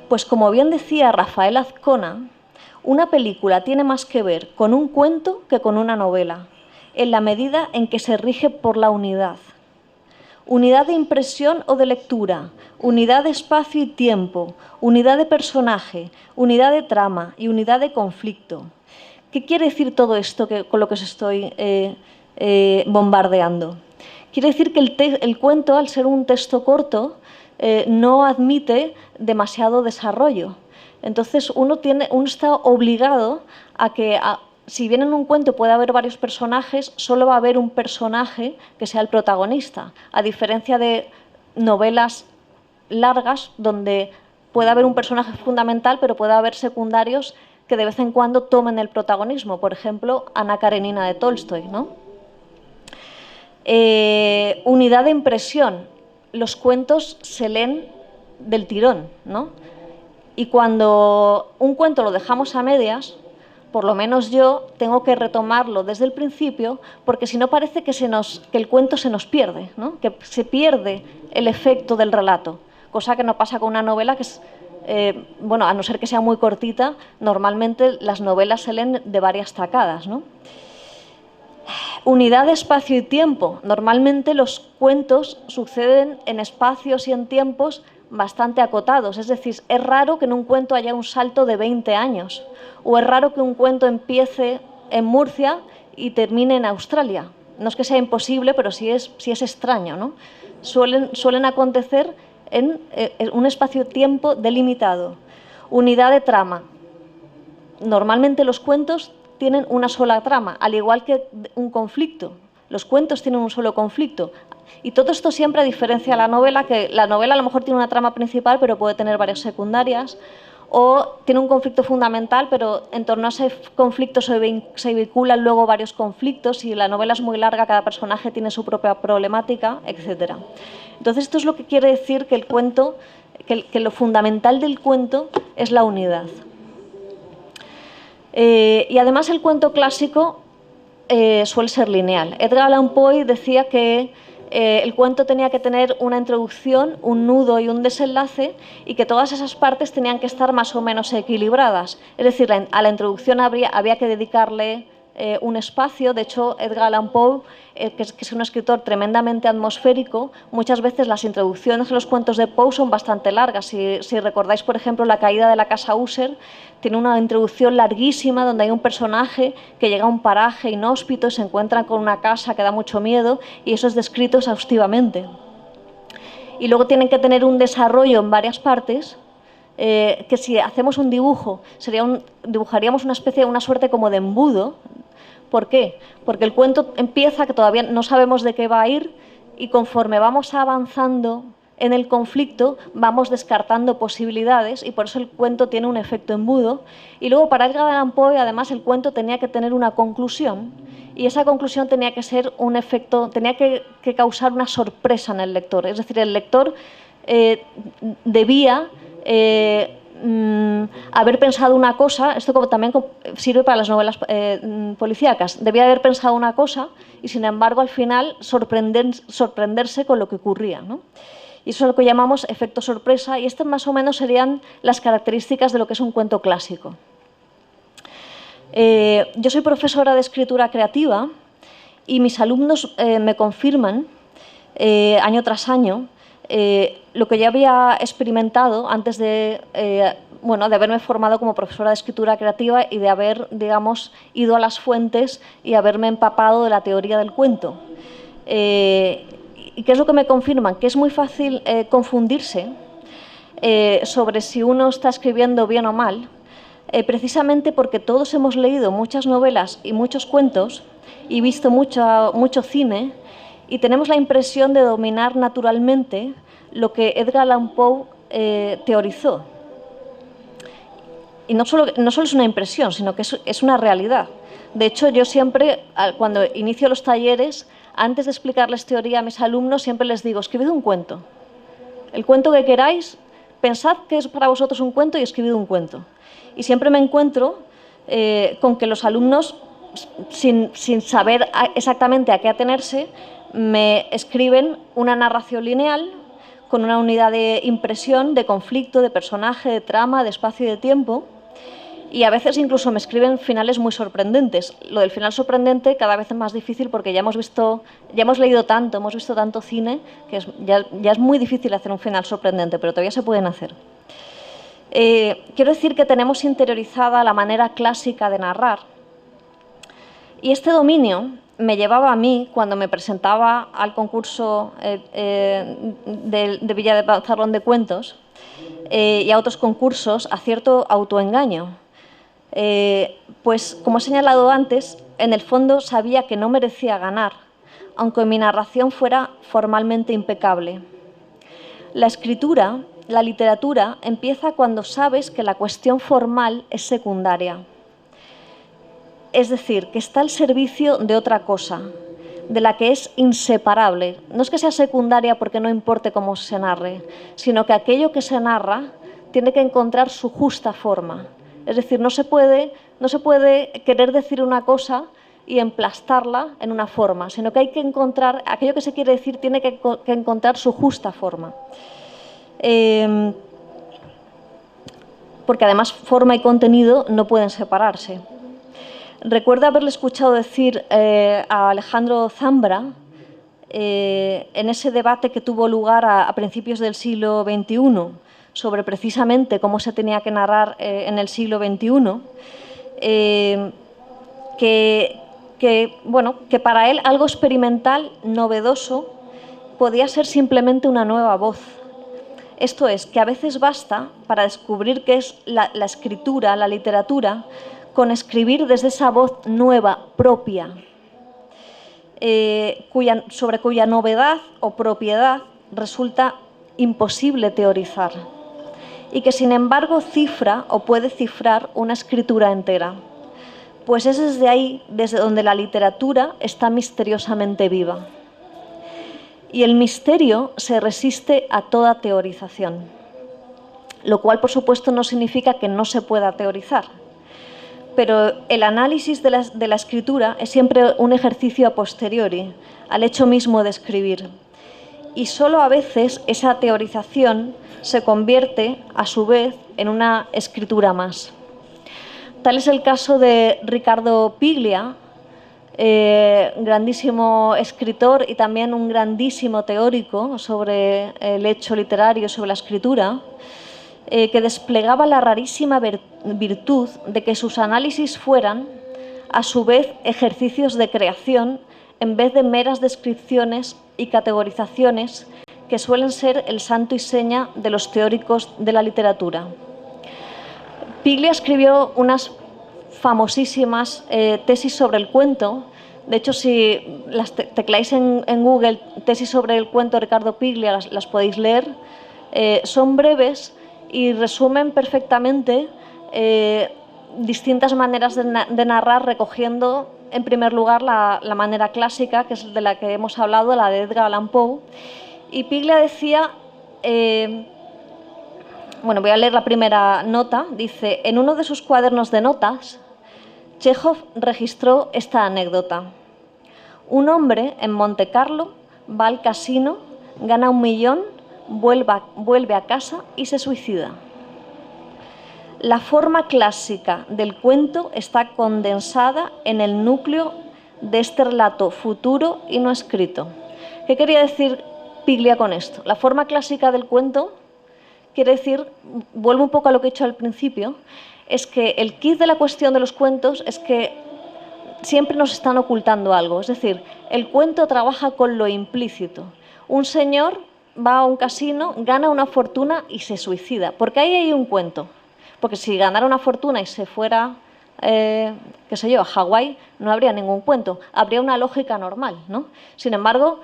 D: pues como bien decía Rafael Azcona, una película tiene más que ver con un cuento que con una novela, en la medida en que se rige por la unidad. Unidad de impresión o de lectura, unidad de espacio y tiempo, unidad de personaje, unidad de trama y unidad de conflicto. ¿Qué quiere decir todo esto con lo que os estoy bombardeando? Quiere decir que el cuento, al ser un texto corto, no admite demasiado desarrollo. Entonces uno está obligado a que, si bien en un cuento puede haber varios personajes, solo va a haber un personaje que sea el protagonista, a diferencia de novelas largas donde puede haber un personaje fundamental, pero puede haber secundarios que de vez en cuando tomen el protagonismo. Por ejemplo, Ana Karenina de Tolstoy, ¿no? Unidad de impresión. Los cuentos se leen del tirón, ¿no? Y cuando un cuento lo dejamos a medias, por lo menos yo tengo que retomarlo desde el principio, porque si no parece que el cuento se nos pierde, ¿no? Que se pierde el efecto del relato, cosa que no pasa con una novela que es... bueno, a no ser que sea muy cortita, normalmente las novelas se leen de varias tacadas, ¿no? Unidad de espacio y tiempo. Normalmente los cuentos suceden en espacios y en tiempos bastante acotados, es decir, es raro que en un cuento haya un salto de 20 años, o es raro que un cuento empiece en Murcia y termine en Australia. No es que sea imposible, pero sí es extraño, ¿no? Suelen acontecer en un espacio-tiempo delimitado. Unidad de trama. Normalmente los cuentos tienen una sola trama, al igual que un conflicto. Los cuentos tienen un solo conflicto. Y todo esto siempre a diferencia de la novela, que la novela a lo mejor tiene una trama principal, pero puede tener varias secundarias, o tiene un conflicto fundamental, pero en torno a ese conflicto se vinculan luego varios conflictos, y la novela es muy larga, cada personaje tiene su propia problemática, etc. Entonces esto es lo que quiere decir que el cuento, que lo fundamental del cuento es la unidad. Y además el cuento clásico suele ser lineal. Edgar Allan Poe decía que el cuento tenía que tener una introducción, un nudo y un desenlace, y que todas esas partes tenían que estar más o menos equilibradas. Es decir, a la introducción había que dedicarle un espacio. De hecho, Edgar Allan Poe, que es un escritor tremendamente atmosférico, muchas veces las introducciones a los cuentos de Poe son bastante largas. Si recordáis, por ejemplo, La caída de la casa Usher, tiene una introducción larguísima donde hay un personaje que llega a un paraje inhóspito y se encuentra con una casa que da mucho miedo, y eso es descrito exhaustivamente. Y luego tienen que tener un desarrollo en varias partes, que si hacemos un dibujo, dibujaríamos una suerte como de embudo. ¿Por qué? Porque el cuento empieza, que todavía no sabemos de qué va a ir, y conforme vamos avanzando en el conflicto vamos descartando posibilidades y por eso el cuento tiene un efecto embudo. Y luego para Edgar Allan Poe, además, el cuento tenía que tener una conclusión y esa conclusión tenía que ser un efecto, tenía que causar una sorpresa en el lector. Es decir, el lector debía haber pensado una cosa, esto también sirve para las novelas policíacas, debía haber pensado una cosa y sin embargo al final sorprenderse con lo que ocurría, ¿no? Y eso es lo que llamamos efecto sorpresa y estas más o menos serían las características de lo que es un cuento clásico. Yo soy profesora de escritura creativa y mis alumnos me confirman año tras año lo que ya había experimentado antes de haberme formado como profesora de escritura creativa y de haber, digamos, ido a las fuentes y haberme empapado de la teoría del cuento. ¿Y qué es lo que me confirman? Que es muy fácil confundirse sobre si uno está escribiendo bien o mal, precisamente porque todos hemos leído muchas novelas y muchos cuentos y visto mucho cine y tenemos la impresión de dominar naturalmente lo que Edgar Allan Poe teorizó. Y no solo es una impresión, sino que es una realidad. De hecho, yo siempre, cuando inicio los talleres, antes de explicarles teoría a mis alumnos, siempre les digo, escribid un cuento. El cuento que queráis, pensad que es para vosotros un cuento y escribid un cuento. Y siempre me encuentro con que los alumnos, sin saber exactamente a qué atenerse, me escriben una narración lineal con una unidad de impresión, de conflicto, de personaje, de trama, de espacio y de tiempo. Y a veces incluso me escriben finales muy sorprendentes. Lo del final sorprendente cada vez es más difícil porque ya hemos leído tanto, hemos visto tanto cine, que ya es muy difícil hacer un final sorprendente, pero todavía se pueden hacer. Quiero decir que tenemos interiorizada la manera clásica de narrar. Y este dominio me llevaba a mí, cuando me presentaba al concurso de Villa de Mazarrón de Cuentos y a otros concursos, a cierto autoengaño. Pues, como he señalado antes, en el fondo sabía que no merecía ganar, aunque mi narración fuera formalmente impecable. La escritura, la literatura, empieza cuando sabes que la cuestión formal es secundaria. Es decir, que está al servicio de otra cosa, de la que es inseparable. No es que sea secundaria porque no importe cómo se narre, sino que aquello que se narra tiene que encontrar su justa forma. Es decir, no se puede querer decir una cosa y emplastarla en una forma, sino que hay que encontrar, aquello que se quiere decir tiene que encontrar su justa forma. Porque además forma y contenido no pueden separarse. Recuerdo haberle escuchado decir a Alejandro Zambra, en ese debate que tuvo lugar a principios del siglo XXI, sobre precisamente cómo se tenía que narrar en el siglo XXI, que para él algo experimental, novedoso, podía ser simplemente una nueva voz. Esto es, que a veces basta para descubrir qué es la escritura, la literatura, con escribir desde esa voz nueva, propia, sobre cuya novedad o propiedad resulta imposible teorizar y que sin embargo cifra o puede cifrar una escritura entera, pues es desde ahí desde donde la literatura está misteriosamente viva. Y el misterio se resiste a toda teorización, lo cual por supuesto no significa que no se pueda teorizar. Pero el análisis de la escritura es siempre un ejercicio a posteriori, al hecho mismo de escribir. Y solo a veces esa teorización se convierte, a su vez, en una escritura más. Tal es el caso de Riccardo Piglia, grandísimo escritor y también un grandísimo teórico sobre el hecho literario, sobre la escritura, que desplegaba la rarísima virtud de que sus análisis fueran, a su vez, ejercicios de creación en vez de meras descripciones y categorizaciones que suelen ser el santo y seña de los teóricos de la literatura. Piglia escribió unas famosísimas tesis sobre el cuento De hecho, si las tecláis en Google tesis sobre el cuento de Ricardo Piglia, las podéis leer. Son breves y resumen perfectamente distintas maneras de narrar, recogiendo en primer lugar la manera clásica, que es de la que hemos hablado, la de Edgar Allan Poe. Y Piglia decía, bueno, voy a leer la primera nota, dice: en uno de sus cuadernos de notas, Chekhov registró esta anécdota. Un hombre en Monte Carlo va al casino, gana 1 millón, vuelve a casa y se suicida. La forma clásica del cuento está condensada en el núcleo de este relato futuro y no escrito. ¿Qué quería decir Piglia con esto? La forma clásica del cuento quiere decir, vuelvo un poco a lo que he dicho al principio, es que el quid de la cuestión de los cuentos es que siempre nos están ocultando algo. Es decir, el cuento trabaja con lo implícito. Un señor va a un casino, gana una fortuna y se suicida. Porque ahí hay un cuento. Porque si ganara una fortuna y se fuera, qué sé yo, a Hawái, no habría ningún cuento. Habría una lógica normal, ¿no? Sin embargo,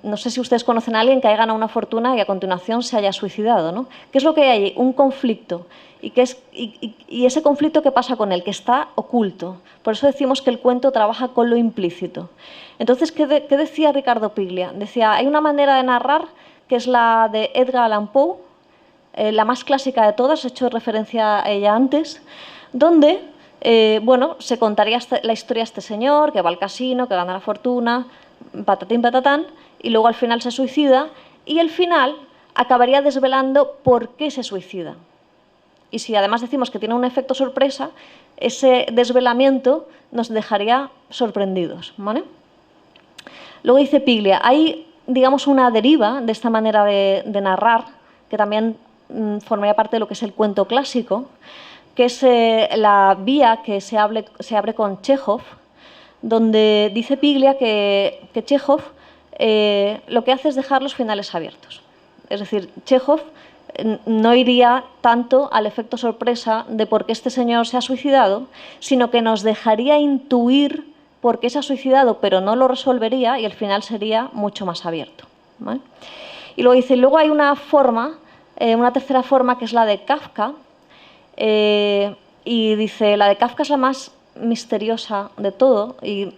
D: no sé si ustedes conocen a alguien que haya ganado una fortuna y a continuación se haya suicidado, ¿no? ¿Qué es lo que hay ahí? Un conflicto. Y ese conflicto, ¿qué pasa con él? Que está oculto. Por eso decimos que el cuento trabaja con lo implícito. Entonces, ¿qué decía Ricardo Piglia? Decía, hay una manera de narrar que es la de Edgar Allan Poe, la más clásica de todas, he hecho referencia a ella antes, donde bueno, se contaría la historia de este señor que va al casino, que gana la fortuna, patatín patatán, y luego al final se suicida, y el final acabaría desvelando por qué se suicida. Y si además decimos que tiene un efecto sorpresa, ese desvelamiento nos dejaría sorprendidos, ¿vale? Luego dice Piglia, hay, digamos, una deriva de esta manera de narrar, que también formaría parte de lo que es el cuento clásico, que es la vía que se abre con Chekhov, donde dice Piglia que Chekhov lo que hace es dejar los finales abiertos. Es decir, Chekhov no iría tanto al efecto sorpresa de por qué este señor se ha suicidado, sino que nos dejaría intuir por qué se ha suicidado, pero no lo resolvería y el final sería mucho más abierto, ¿vale? Y luego dice, luego hay una forma, una tercera forma, que es la de Kafka, y dice, la de Kafka es la más misteriosa de todo, y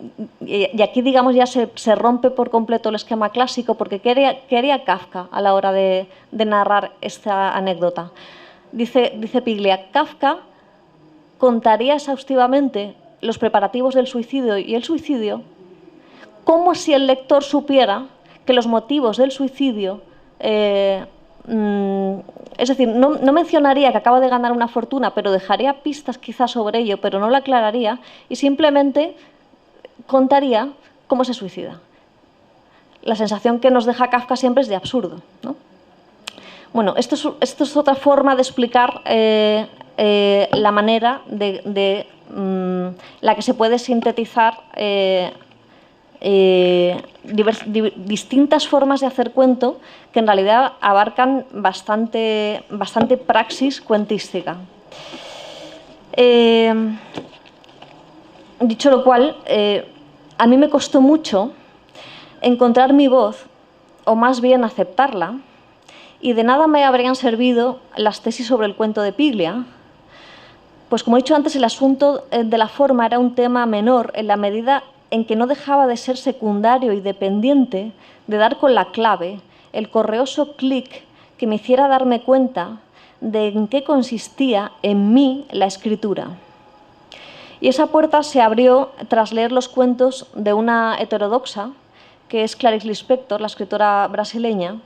D: aquí, digamos, ya se rompe por completo el esquema clásico, porque ¿qué haría Kafka a la hora de narrar esta anécdota? Dice Piglia, Kafka contaría exhaustivamente los preparativos del suicidio y el suicidio, como si el lector supiera que los motivos del suicidio, es decir, no mencionaría que acaba de ganar una fortuna, pero dejaría pistas quizás sobre ello, pero no la aclararía, y simplemente contaría cómo se suicida. La sensación que nos deja Kafka siempre es de absurdo, ¿no? Bueno, esto es otra forma de explicar la manera de la que se puede sintetizar distintas formas de hacer cuento que en realidad abarcan bastante praxis cuentística. Dicho lo cual, a mí me costó mucho encontrar mi voz, o más bien aceptarla, y de nada me habrían servido las tesis sobre el cuento de Piglia, pues como he dicho antes, el asunto de la forma era un tema menor en la medida en que no dejaba de ser secundario y dependiente de dar con la clave, el correoso clic que me hiciera darme cuenta de en qué consistía en mí la escritura. Y esa puerta se abrió tras leer los cuentos de una heterodoxa, que es Clarice Lispector, la escritora brasileña,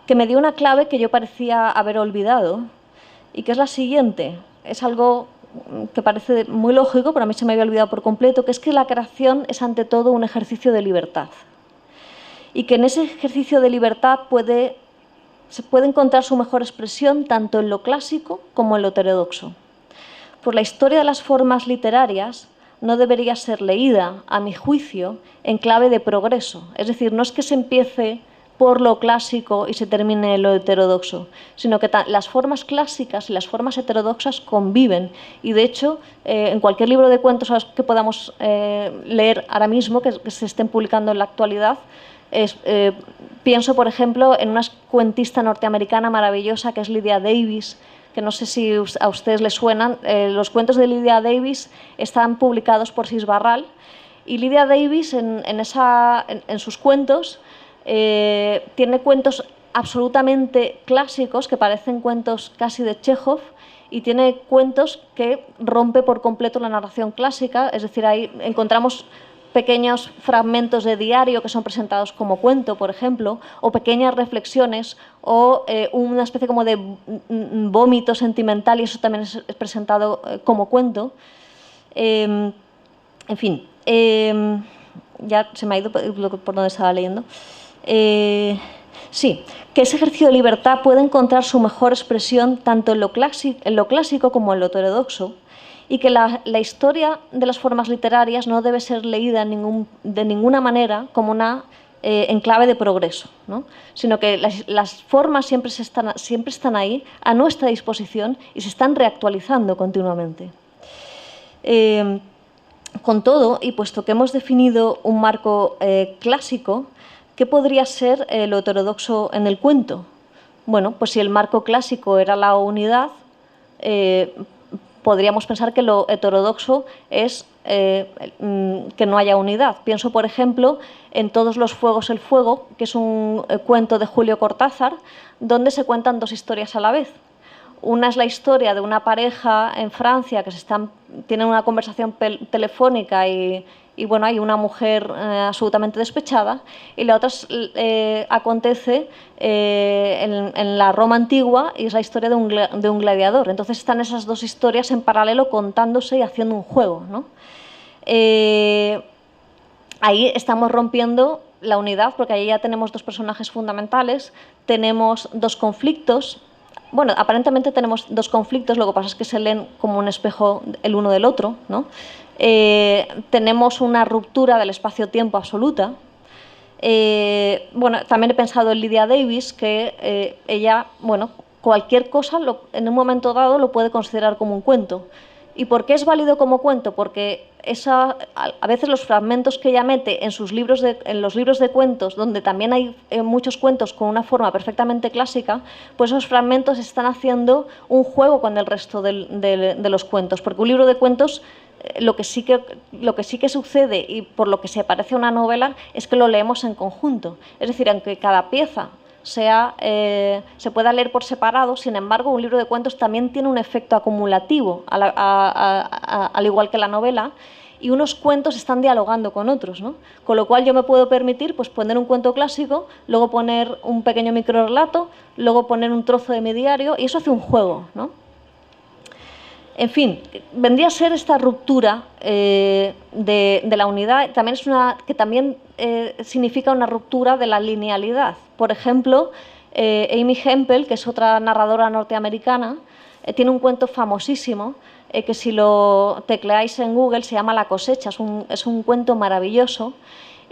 D: que me dio una clave que yo parecía haber olvidado, y que es la siguiente. Es algo que parece muy lógico, pero a mí se me había olvidado por completo, que es que la creación es ante todo un ejercicio de libertad. Y que en ese ejercicio de libertad se puede encontrar su mejor expresión tanto en lo clásico como en lo heterodoxo. Pues la historia de las formas literarias no debería ser leída, a mi juicio, en clave de progreso. Es decir, no es que se empiece por lo clásico y se termine en lo heterodoxo, sino que las formas clásicas y las formas heterodoxas conviven. Y de hecho, en cualquier libro de cuentos que podamos leer ahora mismo, que se estén publicando en la actualidad, pienso, por ejemplo, en una cuentista norteamericana maravillosa que es Lydia Davis, que no sé si a ustedes les suenan. Los cuentos de Lydia Davis están publicados por Sisbarral, y Lydia Davis en sus cuentos tiene cuentos absolutamente clásicos que parecen cuentos casi de Chekhov, y tiene cuentos que rompe por completo la narración clásica, es decir, ahí encontramos pequeños fragmentos de diario que son presentados como cuento, por ejemplo, o pequeñas reflexiones, o una especie como de vómito sentimental, y eso también es presentado como cuento. En fin, ya se me ha ido por donde estaba leyendo. Sí, que ese ejercicio de libertad puede encontrar su mejor expresión tanto en lo clásico como en lo heterodoxo, y que la historia de las formas literarias no debe ser leída de ninguna manera como una enclave de progreso, ¿no? Sino que las formas siempre están ahí, a nuestra disposición, y se están reactualizando continuamente. Con todo, y puesto que hemos definido un marco clásico, ¿qué podría ser lo heterodoxo en el cuento? Bueno, pues si el marco clásico era la unidad, podríamos pensar que lo heterodoxo es que no haya unidad. Pienso, por ejemplo, en Todos los fuegos el fuego, que es un cuento de Julio Cortázar, donde se cuentan dos historias a la vez. Una es la historia de una pareja en Francia que tienen una conversación telefónica y bueno, hay una mujer absolutamente despechada, y la otra acontece en la Roma antigua, y es la historia de un gladiador. Entonces están esas dos historias en paralelo contándose y haciendo un juego, ¿no? Ahí estamos rompiendo la unidad, porque ahí ya tenemos dos personajes fundamentales, tenemos dos conflictos. Bueno, aparentemente tenemos dos conflictos, lo que pasa es que se leen como un espejo el uno del otro, ¿no? Tenemos una ruptura del espacio-tiempo absoluta. Bueno, también he pensado en Lydia Davis, que ella, bueno, cualquier cosa en un momento dado lo puede considerar como un cuento. ¿Y por qué es válido como cuento? Porque a veces los fragmentos que ella mete en los libros de cuentos, donde también hay muchos cuentos con una forma perfectamente clásica, pues esos fragmentos están haciendo un juego con el resto de los cuentos. Porque un libro de cuentos, lo que sí que sucede, y por lo que se parece a una novela, es que lo leemos en conjunto. Es decir, aunque cada pieza se pueda leer por separado, sin embargo, un libro de cuentos también tiene un efecto acumulativo, al igual que la novela, y unos cuentos están dialogando con otros, ¿no? Con lo cual yo me puedo permitir, pues, poner un cuento clásico, luego poner un pequeño microrelato, luego poner un trozo de mi diario, y eso hace un juego, ¿no? En fin, vendría a ser esta ruptura de la unidad, que también significa una ruptura de la linealidad. Por ejemplo, Amy Hempel, que es otra narradora norteamericana, tiene un cuento famosísimo que si lo tecleáis en Google se llama La cosecha, es un cuento maravilloso,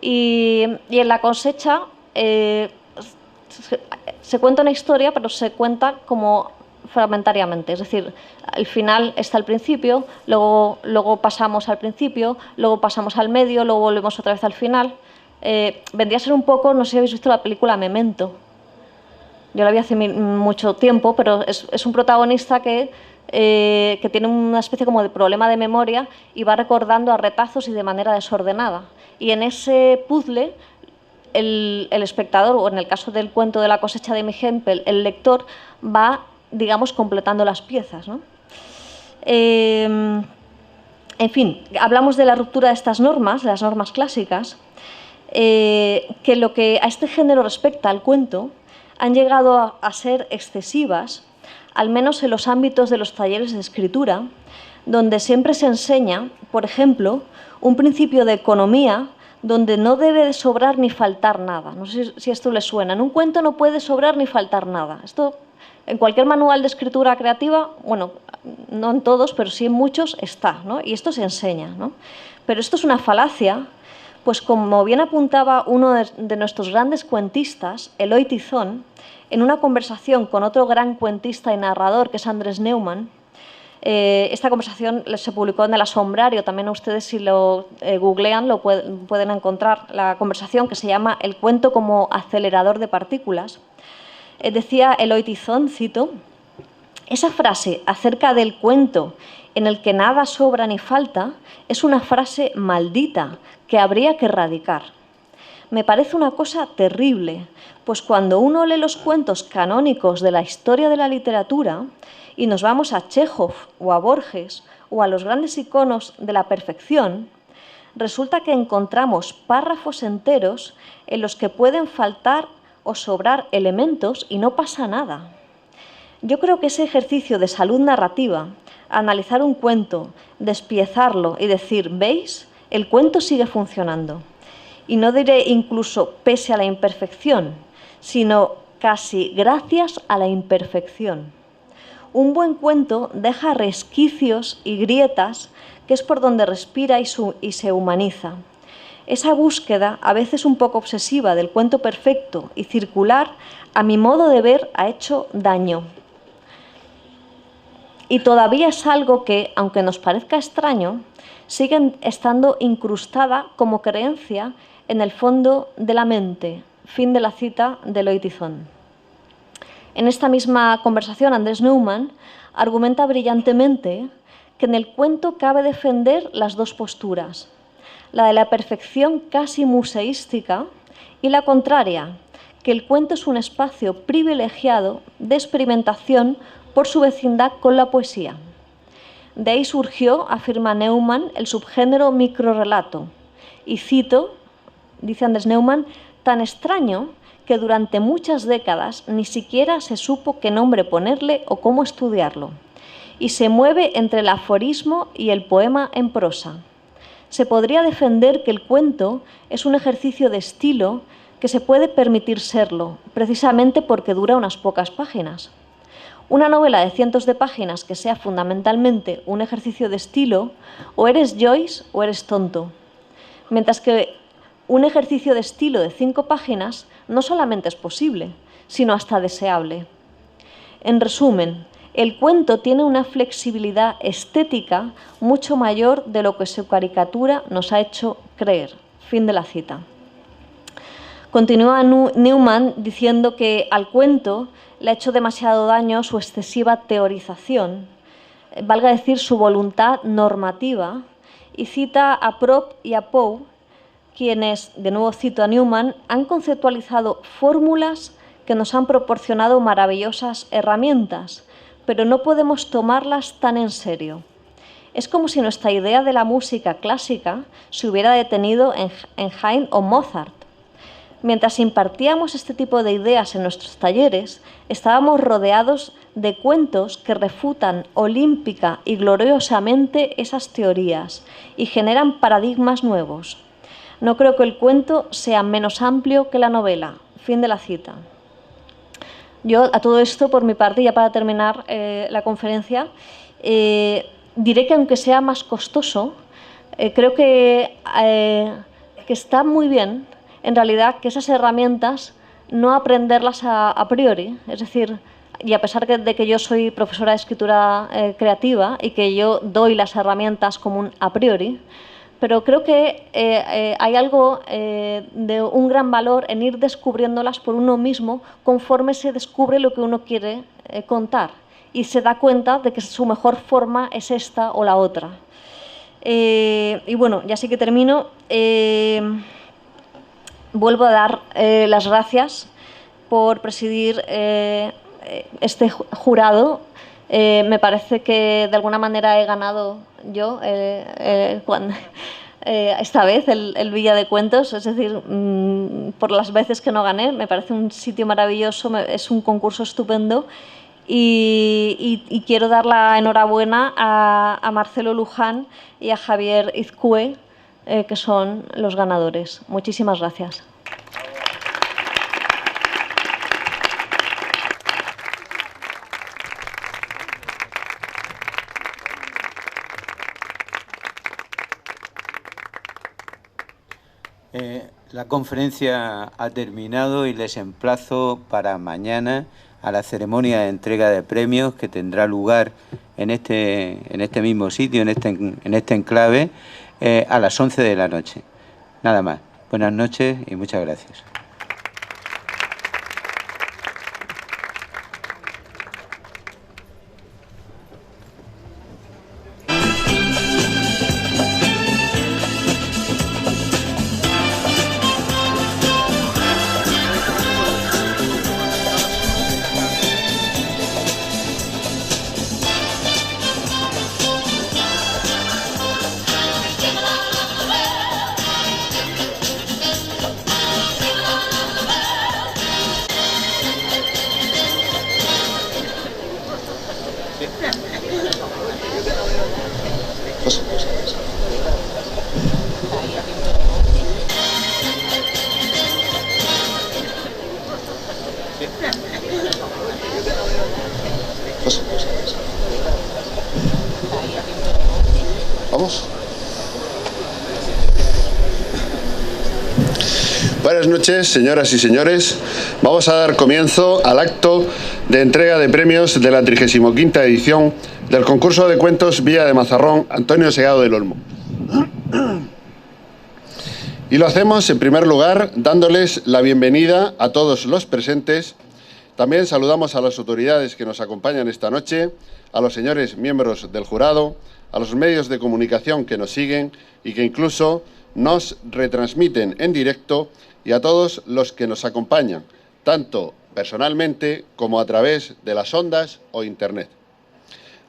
D: y en La cosecha se cuenta una historia, pero se cuenta como fragmentariamente, es decir, al final está al principio, luego pasamos al principio, luego pasamos al medio, luego volvemos otra vez al final. Vendría a ser un poco, no sé si habéis visto la película Memento, yo la vi hace mucho tiempo, pero es un protagonista que tiene una especie como de problema de memoria y va recordando a retazos y de manera desordenada, y en ese puzzle el espectador, o en el caso del cuento de La cosecha de Amy Hempel, el lector va, digamos, completando las piezas, ¿no? En fin, hablamos de la ruptura de estas normas, de las normas clásicas, que lo que a este género respecta, al cuento, han llegado a ser excesivas, al menos en los ámbitos de los talleres de escritura, donde siempre se enseña, por ejemplo, un principio de economía donde no debe de sobrar ni faltar nada. No sé si esto les suena. En un cuento no puede sobrar ni faltar nada. Esto, en cualquier manual de escritura creativa, bueno, no en todos, pero sí en muchos, está, ¿no? Y esto se enseña, ¿no? Pero esto es una falacia, Pues como bien apuntaba uno de nuestros grandes cuentistas, Eloy Tizón, en una conversación con otro gran cuentista y narrador que es Andrés Neumann, esta conversación se publicó en El Asombrario, también ustedes si lo googlean lo pueden encontrar, la conversación que se llama El cuento como acelerador de partículas. Decía Eloy Tizón, cito, esa frase acerca del cuento en el que nada sobra ni falta es una frase maldita que habría que erradicar. Me parece una cosa terrible, pues cuando uno lee los cuentos canónicos de la historia de la literatura y nos vamos a Chekhov o a Borges o a los grandes iconos de la perfección, resulta que encontramos párrafos enteros en los que pueden faltar o sobrar elementos y no pasa nada. Yo creo que ese ejercicio de salud narrativa, analizar un cuento, despiezarlo y decir, ¿veis? El cuento sigue funcionando. Y no diré incluso pese a la imperfección, sino casi gracias a la imperfección. Un buen cuento deja resquicios y grietas, que es por donde respira y se humaniza. Esa búsqueda, a veces un poco obsesiva, del cuento perfecto y circular, a mi modo de ver, ha hecho daño. Y todavía es algo que, aunque nos parezca extraño, sigue estando incrustada como creencia en el fondo de la mente. Fin de la cita de Eloy Tizón. En esta misma conversación, Andrés Neumann argumenta brillantemente que en el cuento cabe defender las dos posturas, la de la perfección casi museística y la contraria, que el cuento es un espacio privilegiado de experimentación por su vecindad con la poesía. De ahí surgió, afirma Neumann, el subgénero microrrelato. Y cito, dice Andrés Neumann, tan extraño que durante muchas décadas ni siquiera se supo qué nombre ponerle o cómo estudiarlo. Y se mueve entre el aforismo y el poema en prosa. Se podría defender que el cuento es un ejercicio de estilo que se puede permitir serlo, precisamente porque dura unas pocas páginas. Una novela de cientos de páginas que sea fundamentalmente un ejercicio de estilo, o eres Joyce o eres tonto. Mientras que un ejercicio de estilo de 5 páginas no solamente es posible, sino hasta deseable. En resumen, el cuento tiene una flexibilidad estética mucho mayor de lo que su caricatura nos ha hecho creer. Fin de la cita. Continúa Neumann diciendo que al cuento le ha hecho demasiado daño su excesiva teorización, valga decir su voluntad normativa, y cita a Propp y a Poe, quienes, de nuevo cito a Neumann, han conceptualizado fórmulas que nos han proporcionado maravillosas herramientas, pero no podemos tomarlas tan en serio. Es como si nuestra idea de la música clásica se hubiera detenido en Haydn o Mozart. Mientras impartíamos este tipo de ideas en nuestros talleres, estábamos rodeados de cuentos que refutan olímpica y gloriosamente esas teorías y generan paradigmas nuevos. No creo que el cuento sea menos amplio que la novela. Fin de la cita. Yo, a todo esto, por mi parte, ya para terminar la conferencia, diré que aunque sea más costoso, creo que está muy bien, en realidad, que esas herramientas no aprenderlas a priori. Es decir, y a pesar de que yo soy profesora de escritura creativa y que yo doy las herramientas como un a priori, pero creo que hay algo de un gran valor en ir descubriéndolas por uno mismo conforme se descubre lo que uno quiere contar y se da cuenta de que su mejor forma es esta o la otra. Y bueno, ya sí que termino. Vuelvo a dar las gracias por presidir este jurado. Me parece que de alguna manera he ganado yo esta vez el Villa de Cuentos, es decir, por las veces que no gané. Me parece un sitio maravilloso, es un concurso estupendo y quiero dar la enhorabuena a Marcelo Luján y a Javier Izcue, que son los ganadores. Muchísimas gracias.
A: La conferencia ha terminado y les emplazo para mañana a la ceremonia de entrega de premios que tendrá lugar en este mismo sitio, en este enclave, a las 11 de la noche. Nada más. Buenas noches y muchas gracias.
G: Vamos. Buenas noches, señoras y señores. Vamos a dar comienzo al acto de entrega de premios de la 35ª edición del concurso de cuentos Villa de Mazarrón, Antonio Segado del Olmo. Y lo hacemos, en primer lugar, dándoles la bienvenida a todos los presentes. También saludamos a las autoridades que nos acompañan esta noche, a los señores miembros del jurado, a los medios de comunicación que nos siguen y que incluso nos retransmiten en directo, y a todos los que nos acompañan, tanto personalmente como a través de las ondas o Internet.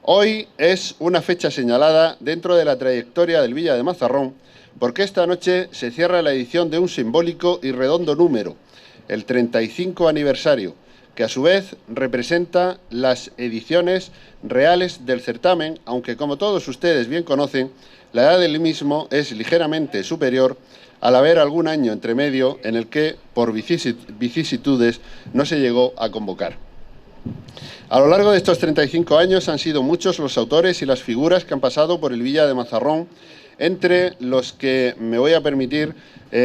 G: Hoy es una fecha señalada dentro de la trayectoria del Villa de Mazarrón, porque esta noche se cierra la edición de un simbólico y redondo número, el 35 aniversario, que a su vez representa las ediciones reales del certamen, aunque como todos ustedes bien conocen, la edad del mismo es ligeramente superior al haber algún año entre medio en el que, por vicisitudes, no se llegó a convocar. A lo largo de estos 35 años han sido muchos los autores y las figuras que han pasado por el Villa de Mazarrón, entre los que me voy a permitir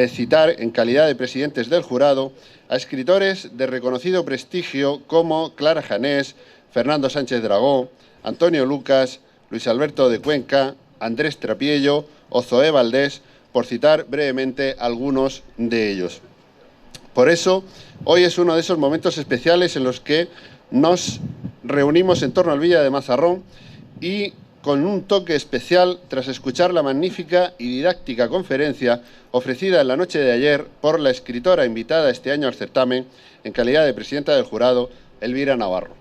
G: citar en calidad de presidentes del jurado a escritores de reconocido prestigio como Clara Janés, Fernando Sánchez Dragó, Antonio Lucas, Luis Alberto de Cuenca, Andrés Trapiello o Zoé Valdés, por citar brevemente algunos de ellos. Por eso, hoy es uno de esos momentos especiales en los que nos reunimos en torno al Villa de Mazarrón y con un toque especial tras escuchar la magnífica y didáctica conferencia ofrecida en la noche de ayer por la escritora invitada este año al certamen en calidad de presidenta del jurado, Elvira Navarro,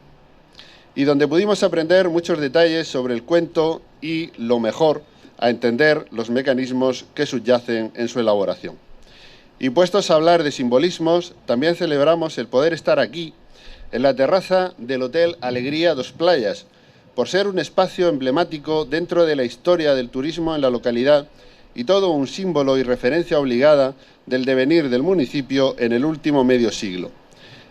G: y donde pudimos aprender muchos detalles sobre el cuento y, lo mejor, a entender los mecanismos que subyacen en su elaboración. Y puestos a hablar de simbolismos, también celebramos el poder estar aquí, en la terraza del Hotel Alegría Dos Playas, por ser un espacio emblemático dentro de la historia del turismo en la localidad y todo un símbolo y referencia obligada del devenir del municipio en el último medio siglo.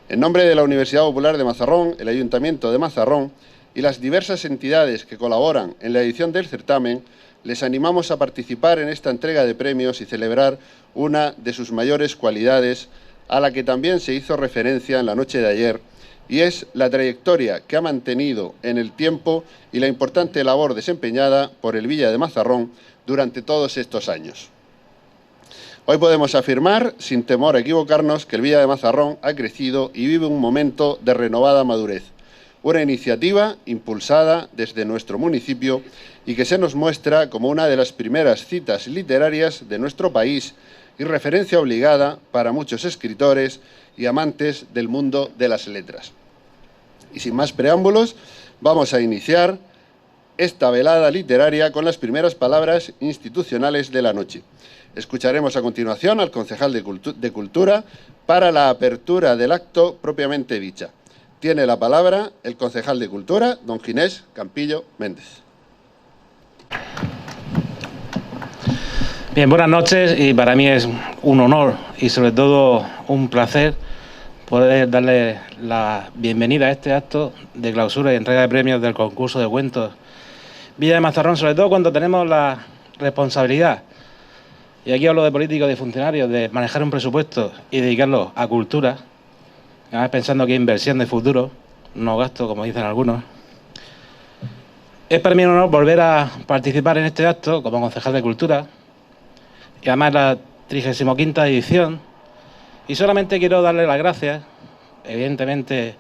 G: En nombre de la Universidad Popular de Mazarrón, el Ayuntamiento de Mazarrón y las diversas entidades que colaboran en la edición del certamen, les animamos a participar en esta entrega de premios y celebrar una de sus mayores cualidades, a la que también se hizo referencia en la noche de ayer, y es la trayectoria que ha mantenido en el tiempo y la importante labor desempeñada por el Villa de Mazarrón durante todos estos años. Hoy podemos afirmar, sin temor a equivocarnos, que el Villa de Mazarrón ha crecido y vive un momento de renovada madurez. Una iniciativa impulsada desde nuestro municipio y que se nos muestra como una de las primeras citas literarias de nuestro país y referencia obligada para muchos escritores y amantes del mundo de las letras. Y sin más preámbulos, vamos a iniciar esta velada literaria con las primeras palabras institucionales de la noche. Escucharemos a continuación al concejal de Cultura para la apertura del acto propiamente dicha. Tiene la palabra el concejal de Cultura, don Ginés Campillo Méndez.
E: Bien, buenas noches, y para mí es un honor y sobre todo un placer poder darle la bienvenida a este acto de clausura y entrega de premios del concurso de cuentos Villa de Mazarrón, sobre todo cuando tenemos la responsabilidad Y aquí hablo de políticos, de funcionarios, de manejar un presupuesto y dedicarlo a cultura, además pensando que es inversión de futuro, no gasto, como dicen algunos. Es para mí un honor volver a participar en este acto como concejal de Cultura, y además la 35ª edición, y solamente quiero darle las gracias, evidentemente,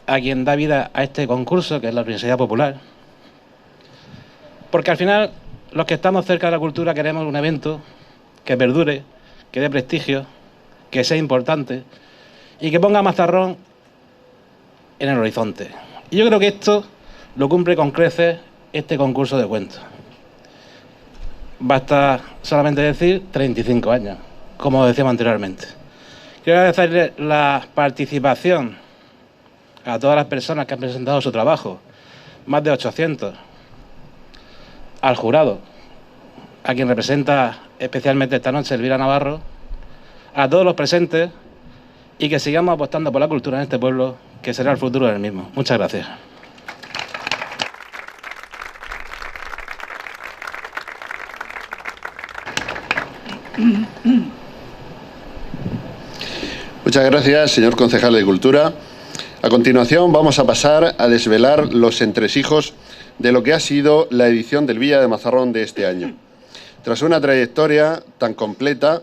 E: a quien da vida a este concurso, que es la Universidad Popular, porque al final los que estamos cerca de la cultura queremos un evento que perdure, que dé prestigio, que sea importante y que ponga a Mazarrón en el horizonte. Y yo creo que esto lo cumple con creces este concurso de cuentos. Basta solamente decir 35 años, como decíamos anteriormente. Quiero agradecerle la participación a todas las personas que han presentado su trabajo, más de 800, al jurado, a quien representa especialmente esta noche Elvira Navarro, a todos los presentes, y que sigamos apostando por la cultura en este pueblo, que será el futuro del mismo. Muchas gracias.
G: Muchas gracias, señor concejal de Cultura. A continuación vamos a pasar a desvelar los entresijos de lo que ha sido la edición del Villa de Mazarrón de este año. Tras una trayectoria tan completa,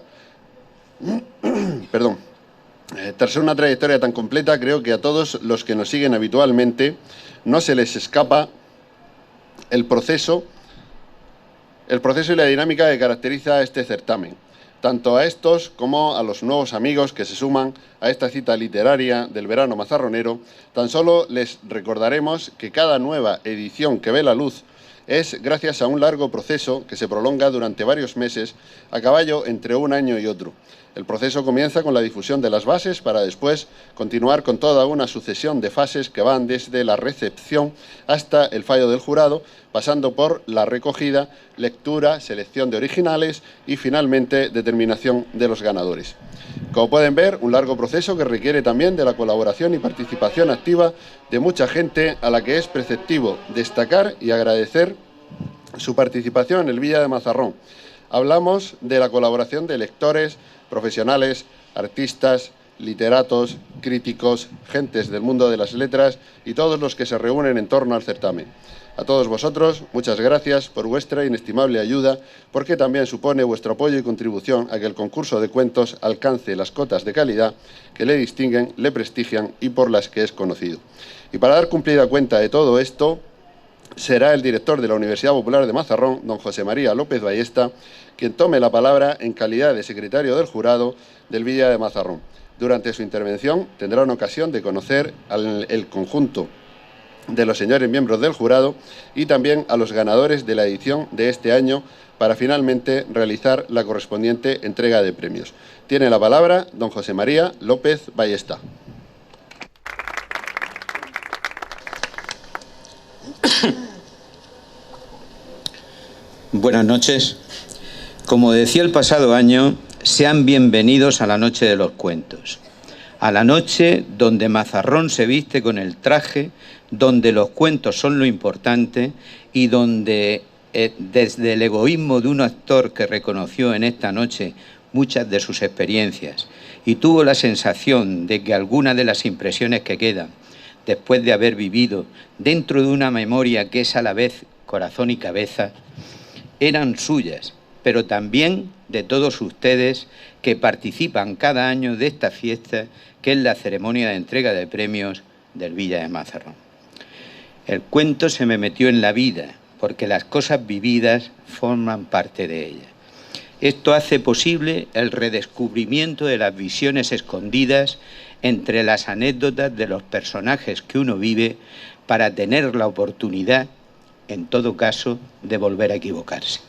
G: creo que a todos los que nos siguen habitualmente no se les escapa el proceso y la dinámica que caracteriza a este certamen. Tanto a estos como a los nuevos amigos que se suman a esta cita literaria del verano mazarronero, tan solo les recordaremos que cada nueva edición que ve la luz es gracias a un largo proceso que se prolonga durante varios meses, a caballo entre un año y otro. El proceso comienza con la difusión de las bases para después continuar con toda una sucesión de fases que van desde la recepción hasta el fallo del jurado, pasando por la recogida, lectura, selección de originales y finalmente determinación de los ganadores. Como pueden ver, un largo proceso que requiere también de la colaboración y participación activa de mucha gente, a la que es preceptivo destacar y agradecer su participación en el Villa de Mazarrón. Hablamos de la colaboración de lectores, profesionales, artistas, literatos, críticos, gentes del mundo de las letras y todos los que se reúnen en torno al certamen. A todos vosotros, muchas gracias por vuestra inestimable ayuda, porque también supone vuestro apoyo y contribución a que el concurso de cuentos alcance las cotas de calidad que le distinguen, le prestigian y por las que es conocido. Y para dar cumplida cuenta de todo esto, será el director de la Universidad Popular de Mazarrón, don José María López Ballesta, quien tome la palabra en calidad de secretario del jurado del Villa de Mazarrón. Durante su intervención tendrán ocasión de conocer el conjunto de los señores miembros del jurado y también a los ganadores de la edición de este año, para finalmente realizar la correspondiente entrega de premios. Tiene la palabra don José María López Ballesta.
A: Buenas noches. Como decía el pasado año, sean bienvenidos a la noche de los cuentos. A la noche donde Mazarrón se viste con el traje, donde los cuentos son lo importante y donde desde el egoísmo de un actor que reconoció en esta noche muchas de sus experiencias y tuvo la sensación de que algunas de las impresiones que quedan después de haber vivido dentro de una memoria que es a la vez corazón y cabeza, eran suyas, pero también de todos ustedes que participan cada año de esta fiesta, que es la ceremonia de entrega de premios del Villa de Mazarrón. El cuento se me metió en la vida, porque las cosas vividas forman parte de ella. Esto hace posible el redescubrimiento de las visiones escondidas entre las anécdotas de los personajes que uno vive, para tener la oportunidad, en todo caso, de volver a equivocarse.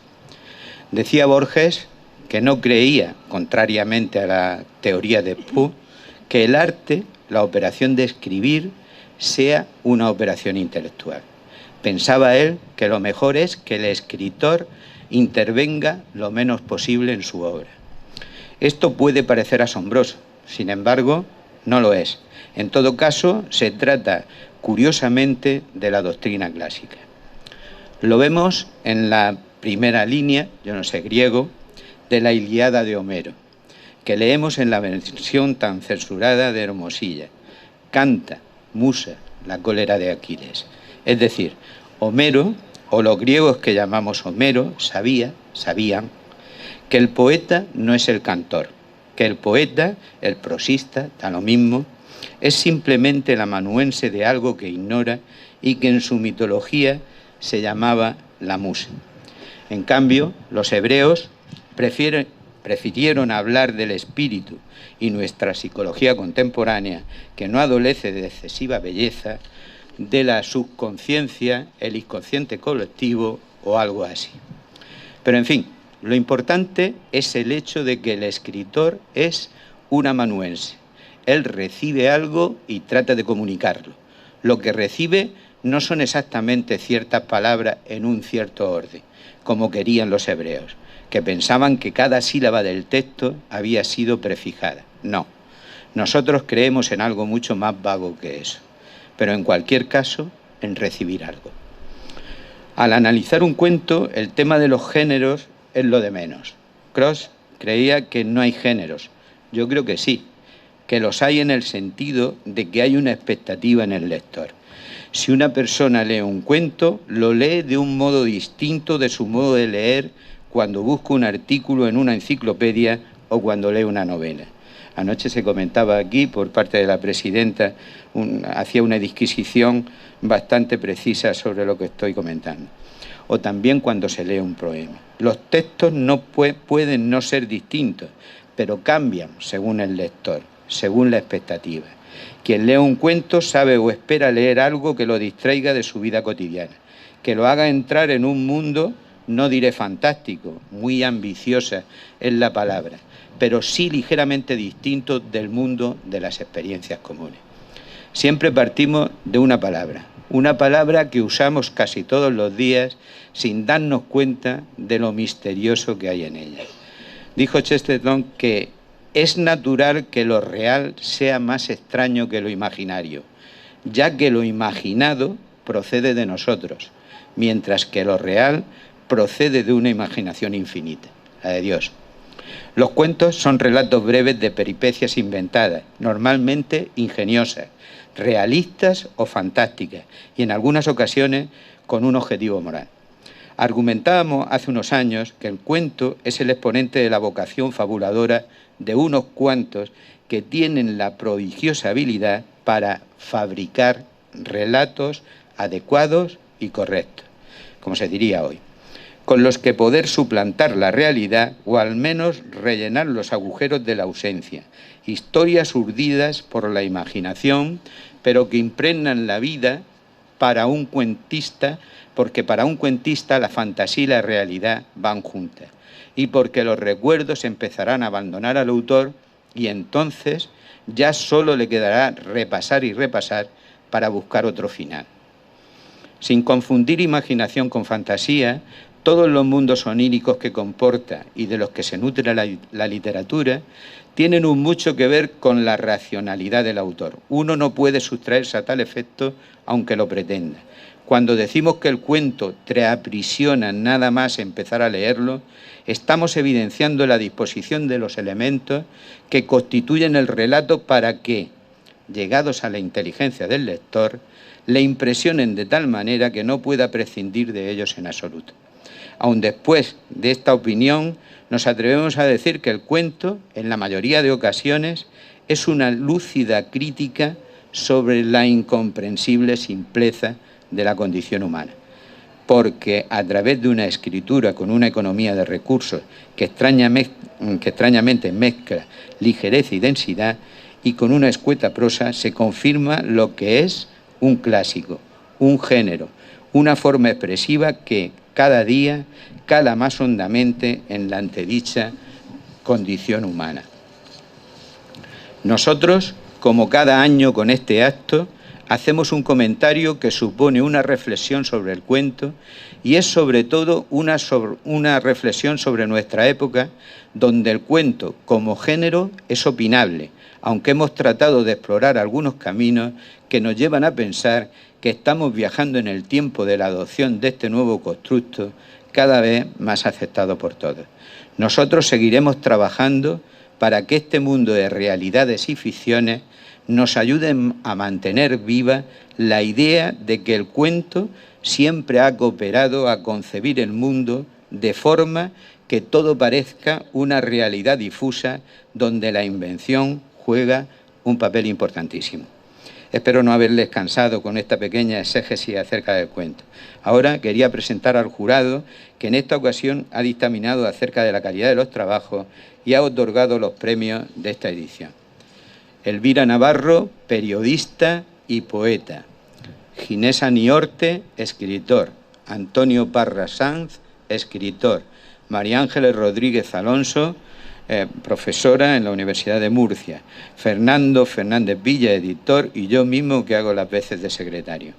A: Decía Borges que no creía, contrariamente a la teoría de Poe, que el arte, la operación de escribir, sea una operación intelectual. Pensaba él que lo mejor es que el escritor intervenga lo menos posible en su obra. Esto puede parecer asombroso, sin embargo, no lo es. En todo caso, se trata, curiosamente, de la doctrina clásica. Lo vemos en la primera línea, yo no sé griego, de la Ilíada de Homero, que leemos en la versión tan censurada de Hermosilla. Canta, Musa, la cólera de Aquiles. Es decir, Homero, o los griegos que llamamos Homero, sabían que el poeta no es el cantor, que el poeta, el prosista, da lo mismo, es simplemente el amanuense de algo que ignora y que en su mitología se llamaba la musa. En cambio, los hebreos prefirieron hablar del espíritu y nuestra psicología contemporánea, que no adolece de excesiva belleza, de la subconsciencia, el inconsciente colectivo o algo así. Pero en fin, lo importante es el hecho de que el escritor es un amanuense. Él recibe algo y trata de comunicarlo. Lo que recibe no son exactamente ciertas palabras en un cierto orden, como querían los hebreos, que pensaban que cada sílaba del texto había sido prefijada. No, nosotros creemos en algo mucho más vago que eso, pero en cualquier caso, en recibir algo. Al analizar un cuento, el tema de los géneros es lo de menos. Cross creía que no hay géneros. Yo creo que sí, que los hay en el sentido de que hay una expectativa en el lector. Si una persona lee un cuento, lo lee de un modo distinto de su modo de leer cuando busca un artículo en una enciclopedia o cuando lee una novela. Anoche se comentaba aquí por parte de la presidenta, hacía una disquisición bastante precisa sobre lo que estoy comentando. O también cuando se lee un poema. Los textos no pueden no ser distintos, pero cambian según el lector, según la expectativa. Quien lee un cuento sabe o espera leer algo que lo distraiga de su vida cotidiana, que lo haga entrar en un mundo, no diré fantástico, muy ambiciosa es la palabra, pero sí ligeramente distinto del mundo de las experiencias comunes. Siempre partimos de una palabra que usamos casi todos los días sin darnos cuenta de lo misterioso que hay en ella. Dijo Chesterton que es natural que lo real sea más extraño que lo imaginario, ya que lo imaginado procede de nosotros, mientras que lo real procede de una imaginación infinita, la de Dios. Los cuentos son relatos breves de peripecias inventadas, normalmente ingeniosas, realistas o fantásticas, y en algunas ocasiones con un objetivo moral. Argumentábamos hace unos años que el cuento es el exponente de la vocación fabuladora de unos cuantos que tienen la prodigiosa habilidad para fabricar relatos adecuados y correctos, como se diría hoy, con los que poder suplantar la realidad o al menos rellenar los agujeros de la ausencia, historias urdidas por la imaginación, pero que impregnan la vida para un cuentista, porque para un cuentista la fantasía y la realidad van juntas, y porque los recuerdos empezarán a abandonar al autor y entonces ya solo le quedará repasar y repasar para buscar otro final. Sin confundir imaginación con fantasía, todos los mundos oníricos que comporta y de los que se nutre la literatura tienen mucho que ver con la racionalidad del autor. Uno no puede sustraerse a tal efecto aunque lo pretenda. Cuando decimos que el cuento te aprisiona nada más empezar a leerlo, estamos evidenciando la disposición de los elementos que constituyen el relato para que, llegados a la inteligencia del lector, le impresionen de tal manera que no pueda prescindir de ellos en absoluto. Aun después de esta opinión, nos atrevemos a decir que el cuento, en la mayoría de ocasiones, es una lúcida crítica sobre la incomprensible simpleza de la condición humana, porque a través de una escritura con una economía de recursos que extrañamente mezcla ligereza y densidad, y con una escueta prosa se confirma lo que es un clásico, un género, una forma expresiva que cada día cala más hondamente en la antedicha condición humana. Nosotros, como cada año con este acto, hacemos un comentario que supone una reflexión sobre el cuento y es sobre todo una reflexión sobre nuestra época, donde el cuento como género es opinable, aunque hemos tratado de explorar algunos caminos que nos llevan a pensar que estamos viajando en el tiempo de la adopción de este nuevo constructo cada vez más aceptado por todos. Nosotros seguiremos trabajando para que este mundo de realidades y ficciones nos ayude a mantener viva la idea de que el cuento siempre ha cooperado a concebir el mundo de forma que todo parezca una realidad difusa donde la invención juega un papel importantísimo. Espero no haberles cansado con esta pequeña exégesis acerca del cuento. Ahora quería presentar al jurado que en esta ocasión ha dictaminado acerca de la calidad de los trabajos y ha otorgado los premios de esta edición. Elvira Navarro, periodista y poeta. Ginés Aniorte, escritor. Antonio Parra Sanz, escritor. María Ángeles Rodríguez Alonso, profesora en la Universidad de Murcia. Fernando Fernández Villa, editor, y yo mismo, que hago las veces de secretario.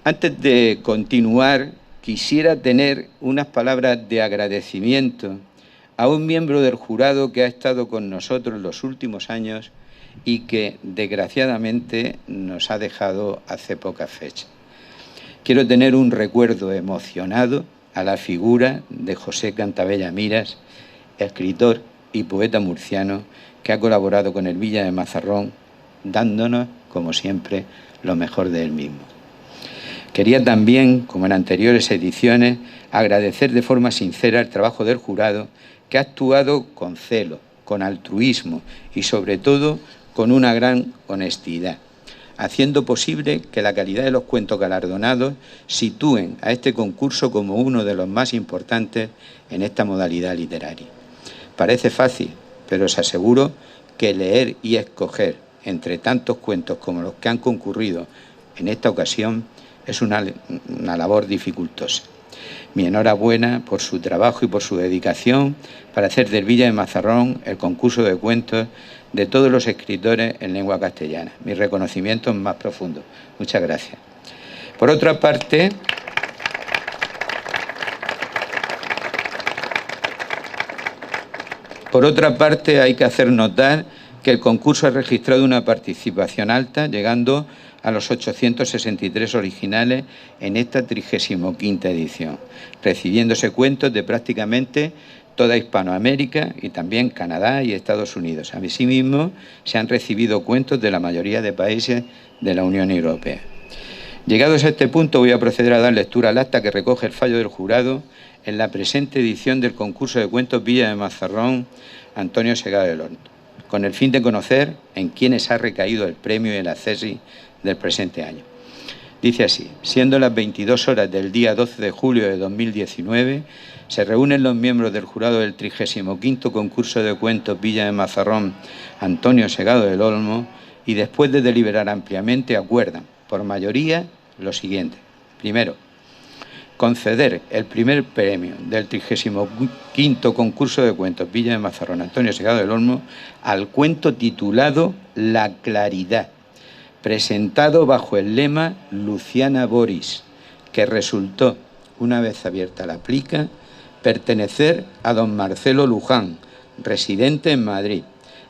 A: Antes de continuar, quisiera tener unas palabras de agradecimiento a un miembro del jurado que ha estado con nosotros los últimos años y que, desgraciadamente, nos ha dejado hace poca fecha. Quiero tener un recuerdo emocionado a la figura de José Cantabella Miras, escritor y poeta murciano que ha colaborado con el Villa de Mazarrón, dándonos, como siempre, lo mejor de él mismo. Quería también, como en anteriores ediciones, agradecer de forma sincera el trabajo del jurado, que ha actuado con celo, con altruismo y, sobre todo, con una gran honestidad, haciendo posible que la calidad de los cuentos galardonados sitúen a este concurso como uno de los más importantes en esta modalidad literaria. Parece fácil, pero os aseguro que leer y escoger entre tantos cuentos como los que han concurrido en esta ocasión es una labor dificultosa. Mi enhorabuena por su trabajo y por su dedicación para hacer del Villa de Mazarrón el concurso de cuentos de todos los escritores en lengua castellana. Mi reconocimiento es más profundo. Muchas gracias. Por otra parte, hay que hacer notar que el concurso ha registrado una participación alta, llegando a los 863 originales en esta 35ª edición, recibiéndose cuentos de prácticamente toda Hispanoamérica y también Canadá y Estados Unidos. Asimismo, se han recibido cuentos de la mayoría de países de la Unión Europea. Llegados a este punto, voy a proceder a dar lectura al acta que recoge el fallo del jurado en la presente edición del concurso de cuentos Villa de Mazarrón, Antonio Segado del Olmo, con el fin de conocer en quiénes ha recaído el premio y el acceso del presente año. Dice así: siendo las 22 horas del día 12 de julio de 2019, se reúnen los miembros del jurado del 35º concurso de cuentos Villa de Mazarrón, Antonio Segado del Olmo, y después de deliberar ampliamente acuerdan, por mayoría, lo siguiente. Primero, conceder el primer premio del 35º concurso de cuentos Villa de Mazarrón, Antonio Segado del Olmo, al cuento titulado La Claridad, presentado bajo el lema Luciana Boris, que resultó, una vez abierta la plica, pertenecer a don Marcelo Luján, residente en Madrid.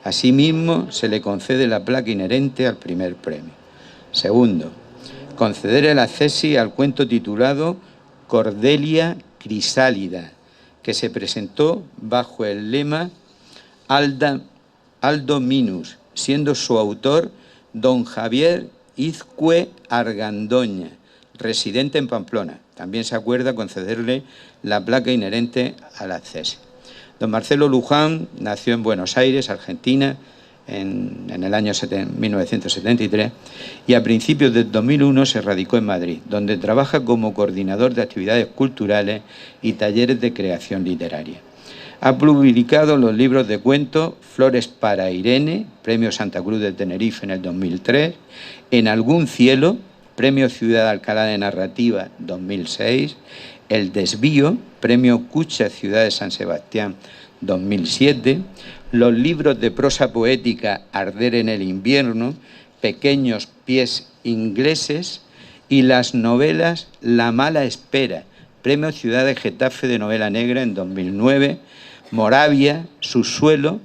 A: Asimismo, se le concede la placa inherente al primer premio. Segundo, conceder el acceso al cuento titulado Cordelia Crisálida, que se presentó bajo el lema Aldo Minus, siendo su autor don Javier Izcue Argandoña, residente en Pamplona. También se acuerda concederle la placa inherente al acceso. Don Marcelo Luján nació en Buenos Aires, Argentina, en el año 1973, y a principios del 2001 se radicó en Madrid, donde trabaja como coordinador de actividades culturales y talleres de creación literaria. Ha publicado los libros de cuentos Flores para Irene, Premio Santa Cruz de Tenerife en el 2003, En algún cielo, Premio Ciudad de Alcalá de Narrativa 2006, El desvío, Premio Cucha Ciudad de San Sebastián 2007, los libros de prosa poética Arder en el invierno, Pequeños pies ingleses, y las novelas La mala espera, Premio Ciudad de Getafe de novela negra en 2009, Moravia, Subsuelo,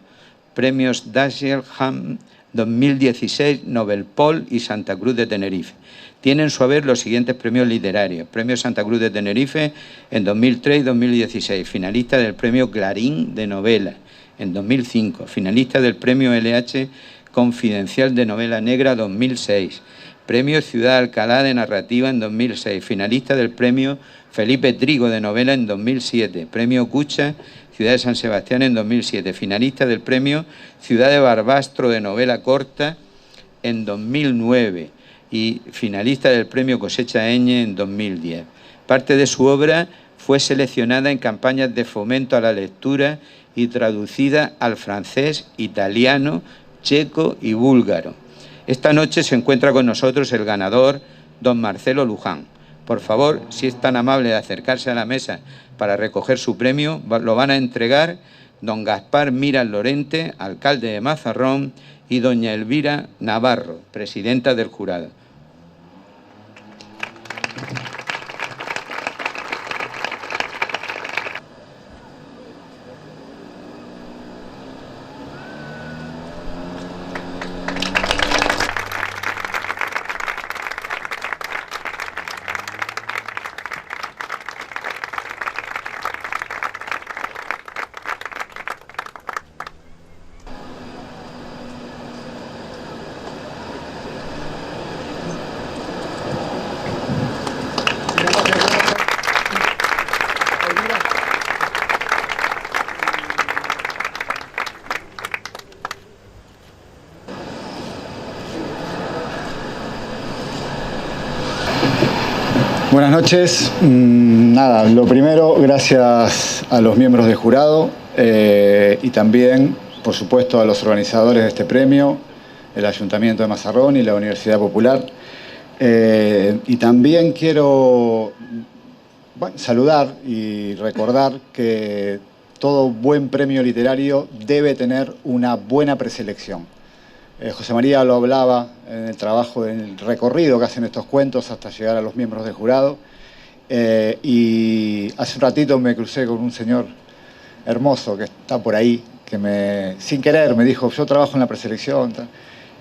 A: Premios Dashiell Ham 2016, Nobel Pol y Santa Cruz de Tenerife. Tiene en su haber los siguientes premios literarios: Premio Santa Cruz de Tenerife en 2003 y 2016, finalista del Premio Clarín de Novela en 2005, finalista del Premio LH Confidencial de Novela Negra 2006, Premio Ciudad Alcalá de Narrativa en 2006, finalista del Premio Felipe Trigo de Novela en 2007, Premio Cucha Ciudad de San Sebastián en 2007, finalista del Premio Ciudad de Barbastro de Novela Corta en 2009 y finalista del Premio Cosecha Eñe en 2010. Parte de su obra fue seleccionada en campañas de fomento a la lectura y traducida al francés, italiano, checo y búlgaro. Esta noche se encuentra con nosotros el ganador, don Marcelo Luján. Por favor, si es tan amable de acercarse a la mesa para recoger su premio, lo van a entregar don Gaspar Miras Lorente, alcalde de Mazarrón, y doña Elvira Navarro, presidenta del jurado.
H: Buenas noches. Nada, lo primero, gracias a los miembros del jurado y también, por supuesto, a los organizadores de este premio, el Ayuntamiento de Mazarrón y la Universidad Popular. Y también quiero saludar y recordar que todo buen premio literario debe tener una buena preselección. José María lo hablaba en el trabajo, en el recorrido que hacen estos cuentos hasta llegar a los miembros del jurado. Y hace un ratito me crucé con un señor hermoso que está por ahí, que sin querer me dijo: yo trabajo en la preselección.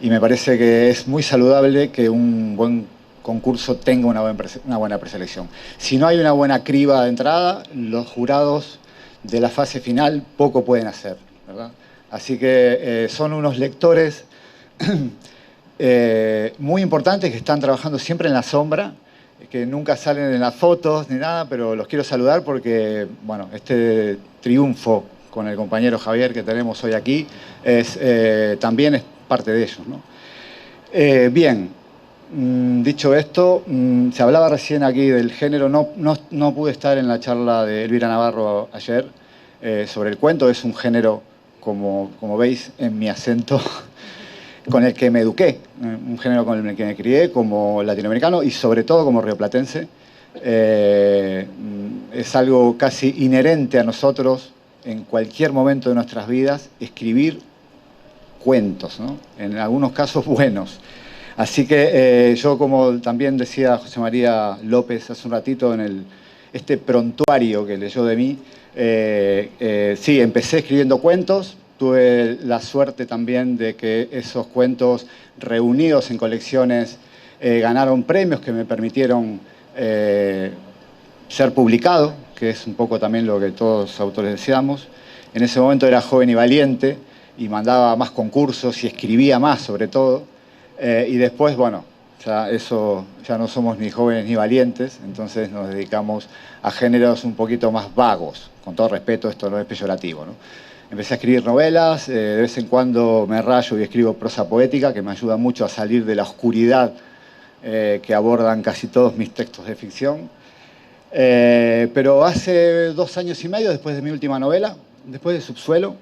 H: Y me parece que es muy saludable que un buen concurso tenga una buena preselección. Si no hay una buena criba de entrada, los jurados de la fase final poco pueden hacer, ¿verdad? Así que son unos lectores muy importantes que están trabajando siempre en la sombra, que nunca salen en las fotos ni nada, pero los quiero saludar porque, bueno, este triunfo con el compañero Javier que tenemos hoy aquí también es parte de ellos, ¿no? Bien, dicho esto, se hablaba recién aquí del género. No pude estar en la charla de Elvira Navarro ayer sobre el cuento. Es un género, como veis en mi acento, con el que me eduqué, un género con el que me crié como latinoamericano y sobre todo como rioplatense. Es algo casi inherente a nosotros en cualquier momento de nuestras vidas, escribir cuentos, ¿no? En algunos casos buenos. Así que yo, como también decía José María López hace un ratito en este prontuario que leyó de mí, sí, empecé escribiendo cuentos. Tuve la suerte también de que esos cuentos reunidos en colecciones ganaron premios que me permitieron ser publicado, que es un poco también lo que todos los autores deseamos. En ese momento era joven y valiente y mandaba más concursos y escribía más, sobre todo. Y después, bueno, ya no somos ni jóvenes ni valientes, entonces nos dedicamos a géneros un poquito más vagos. Con todo respeto, esto no es peyorativo, ¿no? Empecé a escribir novelas, de vez en cuando me rayo y escribo prosa poética, que me ayuda mucho a salir de la oscuridad que abordan casi todos mis textos de ficción. Pero hace 2 años y medio, después de mi última novela, después de Subsuelo,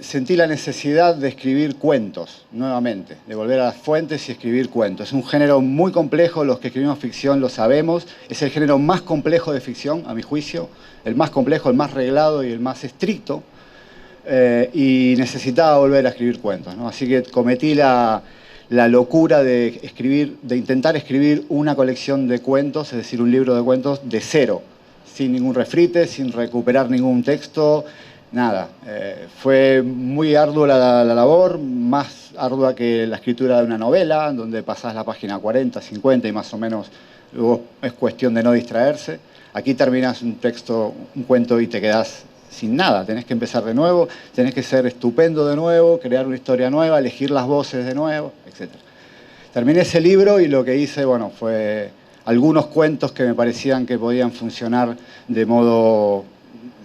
H: sentí la necesidad de escribir cuentos nuevamente, de volver a las fuentes y escribir cuentos. Es un género muy complejo, los que escribimos ficción lo sabemos, es el género más complejo de ficción, a mi juicio, el más complejo, el más reglado y el más estricto, y necesitaba volver a escribir cuentos, ¿no? Así que cometí la locura de intentar escribir una colección de cuentos, es decir, un libro de cuentos de cero, sin ningún refrite, sin recuperar ningún texto, nada, fue muy ardua la labor, más ardua que la escritura de una novela, donde pasás la página 40, 50 y más o menos luego es cuestión de no distraerse. Aquí terminas un texto, un cuento y te quedás sin nada, tenés que empezar de nuevo, tenés que ser estupendo de nuevo, crear una historia nueva, elegir las voces de nuevo, etc. Terminé ese libro y lo que hice, bueno, fue algunos cuentos que me parecían que podían funcionar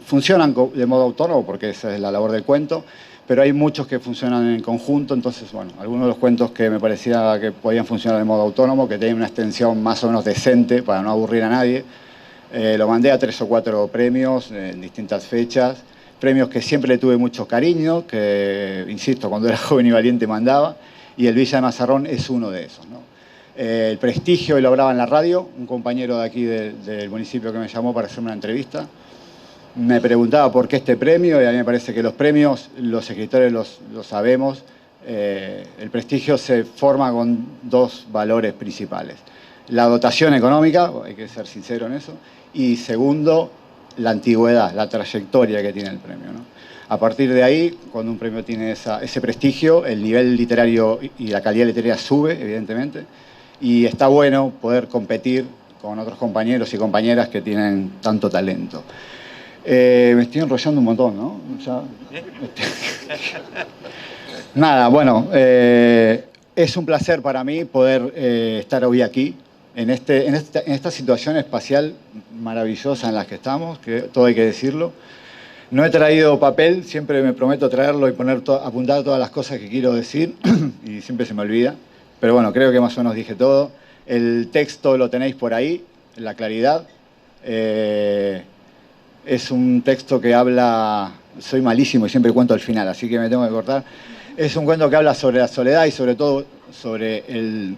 H: funcionan de modo autónomo, porque esa es la labor del cuento, pero hay muchos que funcionan en conjunto, entonces, bueno, algunos de los cuentos que me parecía que podían funcionar de modo autónomo, que tenían una extensión más o menos decente para no aburrir a nadie, lo mandé a 3 o 4 premios en distintas fechas, premios que siempre le tuve mucho cariño, que, insisto, cuando era joven y valiente mandaba, y el Villa de Mazarrón es uno de esos, ¿no? El prestigio lo grababa en la radio, un compañero de aquí del municipio que me llamó para hacerme una entrevista, me preguntaba por qué este premio, y a mí me parece que los premios, los escritores lo sabemos, el prestigio se forma con 2 valores principales. La dotación económica, hay que ser sincero en eso, y segundo, la antigüedad, la trayectoria que tiene el premio, ¿no? A partir de ahí, cuando un premio tiene ese prestigio, el nivel literario y la calidad literaria sube, evidentemente, y está bueno poder competir con otros compañeros y compañeras que tienen tanto talento. Me estoy enrollando un montón, ¿no? Ya, nada, bueno, es un placer para mí poder estar hoy aquí, en esta situación espacial maravillosa en la que estamos, que todo hay que decirlo. No he traído papel, siempre me prometo traerlo y apuntar todas las cosas que quiero decir, y siempre se me olvida. Pero bueno, creo que más o menos dije todo. El texto lo tenéis por ahí, en la claridad. Es un texto que habla, soy malísimo y siempre cuento al final, así que me tengo que cortar. Es un cuento que habla sobre la soledad y sobre todo sobre el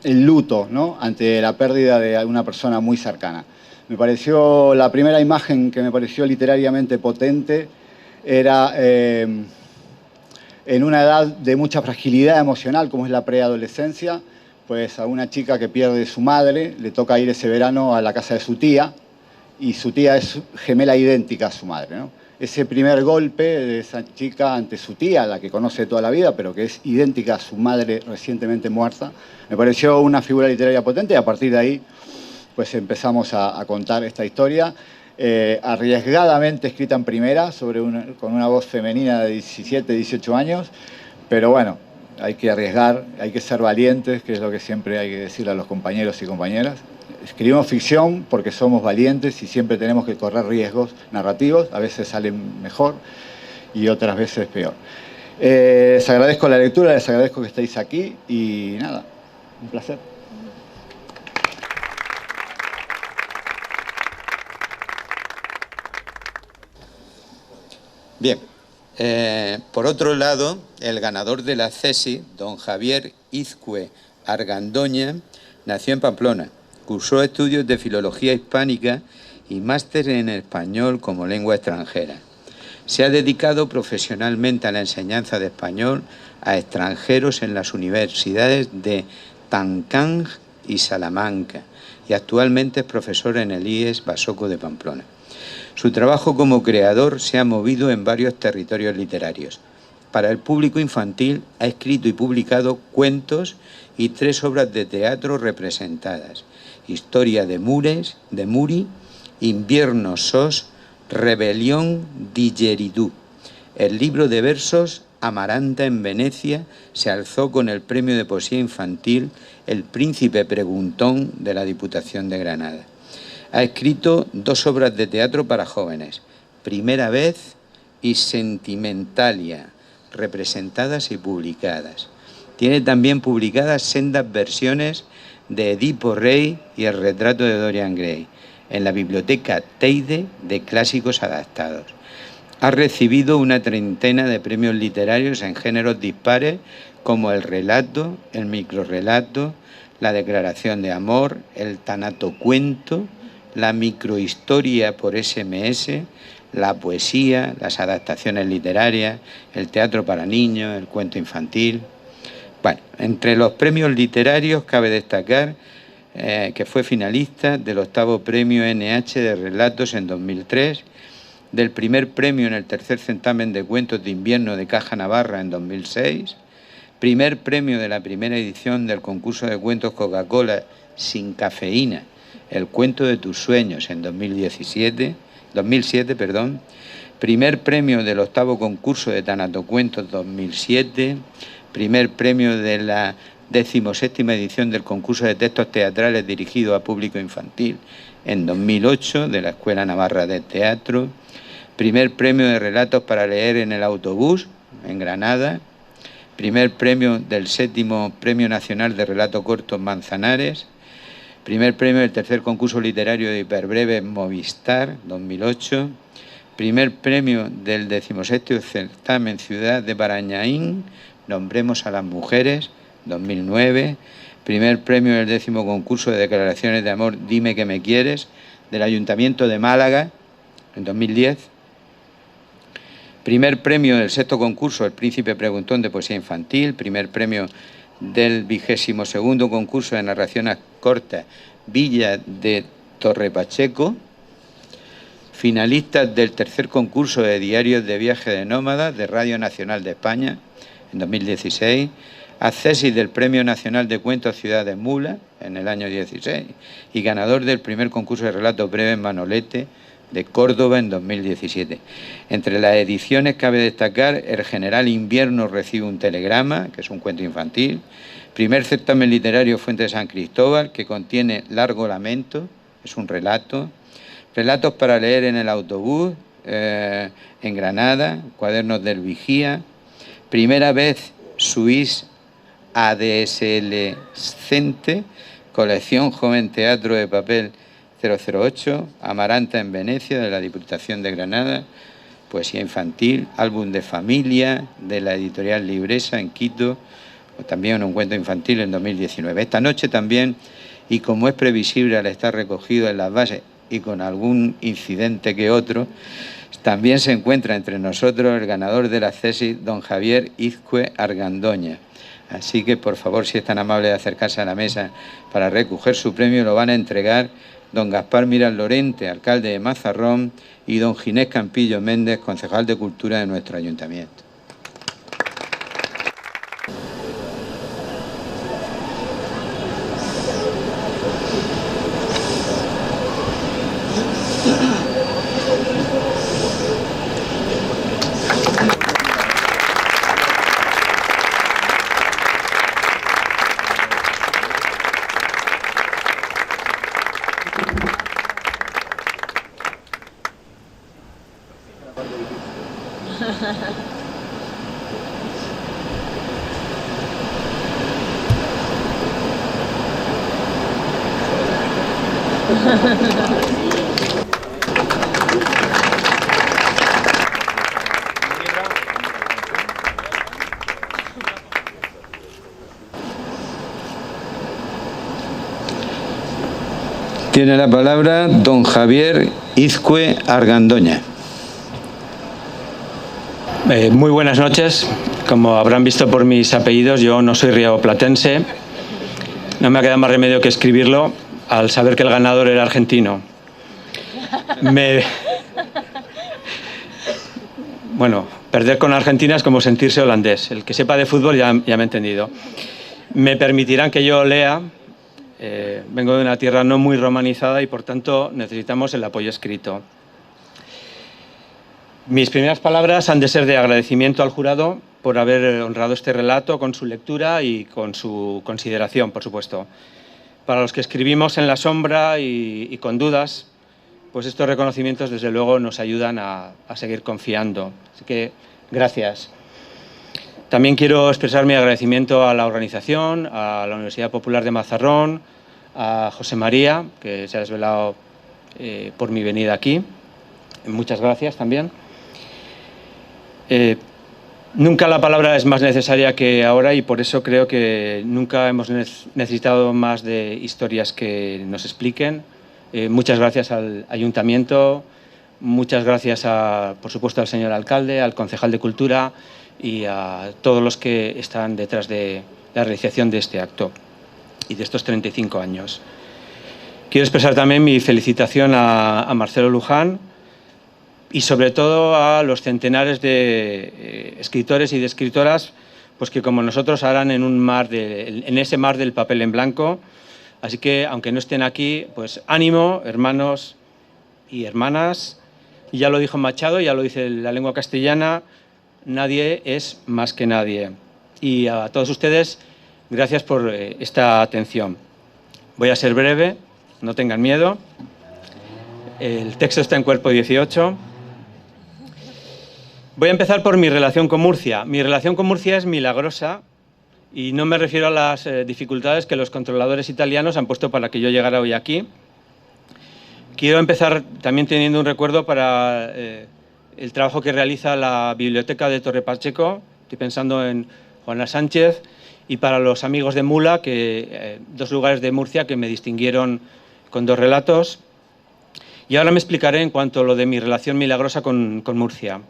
H: luto, ¿no? Ante la pérdida de una persona muy cercana. Me pareció, la primera imagen que me pareció literariamente potente era en una edad de mucha fragilidad emocional, como es la preadolescencia, pues a una chica que pierde su madre, le toca ir ese verano a la casa de su tía, y su tía es gemela idéntica a su madre, ¿no? Ese primer golpe de esa chica ante su tía, la que conoce toda la vida, pero que es idéntica a su madre recientemente muerta, me pareció una figura literaria potente, y a partir de ahí pues empezamos a contar esta historia, arriesgadamente escrita en primera, con una voz femenina de 17, 18 años, pero bueno, hay que arriesgar, hay que ser valientes, que es lo que siempre hay que decirle a los compañeros y compañeras. Escribimos ficción porque somos valientes y siempre tenemos que correr riesgos narrativos, a veces salen mejor y otras veces peor. Les agradezco la lectura, les agradezco que estéis aquí y nada, un placer.
A: Bien, por otro lado, el ganador de la CESI, don Javier Izcue Argandoña, nació en Pamplona, cursó estudios de Filología Hispánica y máster en Español como lengua extranjera. Se ha dedicado profesionalmente a la enseñanza de español a extranjeros en las universidades de Tancang y Salamanca y actualmente es profesor en el IES Basoco de Pamplona. Su trabajo como creador se ha movido en varios territorios literarios. Para el público infantil ha escrito y publicado cuentos y 3 obras de teatro representadas: Historia de Muri, Invierno Sos, Rebelión di Geridú. El libro de versos Amaranta en Venecia se alzó con el premio de poesía infantil El Príncipe Preguntón de la Diputación de Granada. Ha escrito 2 obras de teatro para jóvenes, Primera Vez y Sentimentalia, representadas y publicadas. Tiene también publicadas sendas versiones de Edipo Rey y El retrato de Dorian Gray en la biblioteca Teide de clásicos adaptados. Ha recibido una treintena de premios literarios en géneros dispares como el relato, el microrrelato, la declaración de amor, el tanatocuento, la microhistoria por SMS, la poesía, las adaptaciones literarias, el teatro para niños, el cuento infantil. Bueno, entre los premios literarios cabe destacar que fue finalista del 8º Premio NH de Relatos en 2003 del primer premio en el tercer certamen de cuentos de invierno de Caja Navarra en 2006, primer premio de la primera edición del concurso de cuentos Coca-Cola sin cafeína, El cuento de tus sueños en 2007, primer premio del octavo concurso de Tanatocuentos 2007, primer premio de la 17ª edición del concurso de textos teatrales dirigido a público infantil en 2008 de la Escuela Navarra de Teatro, primer premio de relatos para leer en el autobús en Granada, primer premio del 7º Premio Nacional de Relato Corto Manzanares, primer premio del tercer concurso literario de hiperbreve Movistar 2008, primer premio del 16º certamen Ciudad de Barañaín, Nombremos a las Mujeres 2009, primer premio del 10º concurso de declaraciones de amor Dime que me quieres del Ayuntamiento de Málaga en 2010, primer premio del 6º concurso El Príncipe Preguntón de poesía infantil, primer premio del 22º concurso de narraciones cortas Villa de Torrepacheco, finalistas del tercer concurso de diarios de viaje de nómadas de Radio Nacional de España en 2016, accesis del Premio Nacional de Cuentos Ciudad de Mula en el año 16 y ganador del primer concurso de relatos breves Manolete de Córdoba en 2017. Entre las ediciones cabe destacar El General Invierno recibe un telegrama, que es un cuento infantil, primer certamen literario Fuente de San Cristóbal, que contiene Largo Lamento, es un relato, relatos para leer en el autobús en Granada, Cuadernos del Vigía, primera vez Suisse Adolescente, colección Joven Teatro de Papel 008, Amaranta en Venecia, de la Diputación de Granada, poesía infantil, álbum de familia, de la editorial Libresa en Quito, o también un cuento infantil en 2019. Esta noche también, y como es previsible al estar recogido en las bases y con algún incidente que otro, también se encuentra entre nosotros el ganador de la tesis, don Javier Izcue Argandoña. Así que, por favor, si es tan amable de acercarse a la mesa para recoger su premio, lo van a entregar don Gaspar Miral Lorente, alcalde de Mazarrón, y don Ginés Campillo Méndez, concejal de Cultura de nuestro ayuntamiento. Tiene la palabra don Javier Izcue Argandoña.
I: Muy buenas noches. Como habrán visto por mis apellidos, yo no soy rioplatense. No me ha quedado más remedio que escribirlo al saber que el ganador era argentino. Bueno, perder con Argentina es como sentirse holandés. El que sepa de fútbol ya me ha entendido. Me permitirán que yo lea. Vengo de una tierra no muy romanizada y, por tanto, necesitamos el apoyo escrito. Mis primeras palabras han de ser de agradecimiento al jurado por haber honrado este relato con su lectura y con su consideración, por supuesto. Para los que escribimos en la sombra y con dudas, pues estos reconocimientos, desde luego, nos ayudan a seguir confiando. Así que, gracias. También quiero expresar mi agradecimiento a la organización, a la Universidad Popular de Mazarrón, a José María, que se ha desvelado por mi venida aquí. Muchas gracias también. Nunca la palabra es más necesaria que ahora y por eso creo que nunca hemos necesitado más de historias que nos expliquen. Muchas gracias al Ayuntamiento, muchas gracias, por supuesto, al señor alcalde, al concejal de Cultura y a todos los que están detrás de la realización de este acto y de estos 35 años. Quiero expresar también mi felicitación a Marcelo Luján y sobre todo a los centenares de escritores y de escritoras, pues que como nosotros harán en ese mar del papel en blanco. Así que, aunque no estén aquí, pues ánimo, hermanos y hermanas. Y ya lo dijo Machado, ya lo dice la lengua castellana, nadie es más que nadie. Y a todos ustedes, gracias por esta atención. Voy a ser breve, no tengan miedo. El texto está en cuerpo 18. Voy a empezar por mi relación con Murcia. Mi relación con Murcia es milagrosa y no me refiero a las dificultades que los controladores italianos han puesto para que yo llegara hoy aquí. Quiero empezar también teniendo un recuerdo para el trabajo que realiza la Biblioteca de Torre Pacheco. Estoy pensando en Juana Sánchez, y para los amigos de Mula, dos lugares de Murcia que me distinguieron con 2 relatos. Y ahora me explicaré en cuanto a lo de mi relación milagrosa con Murcia.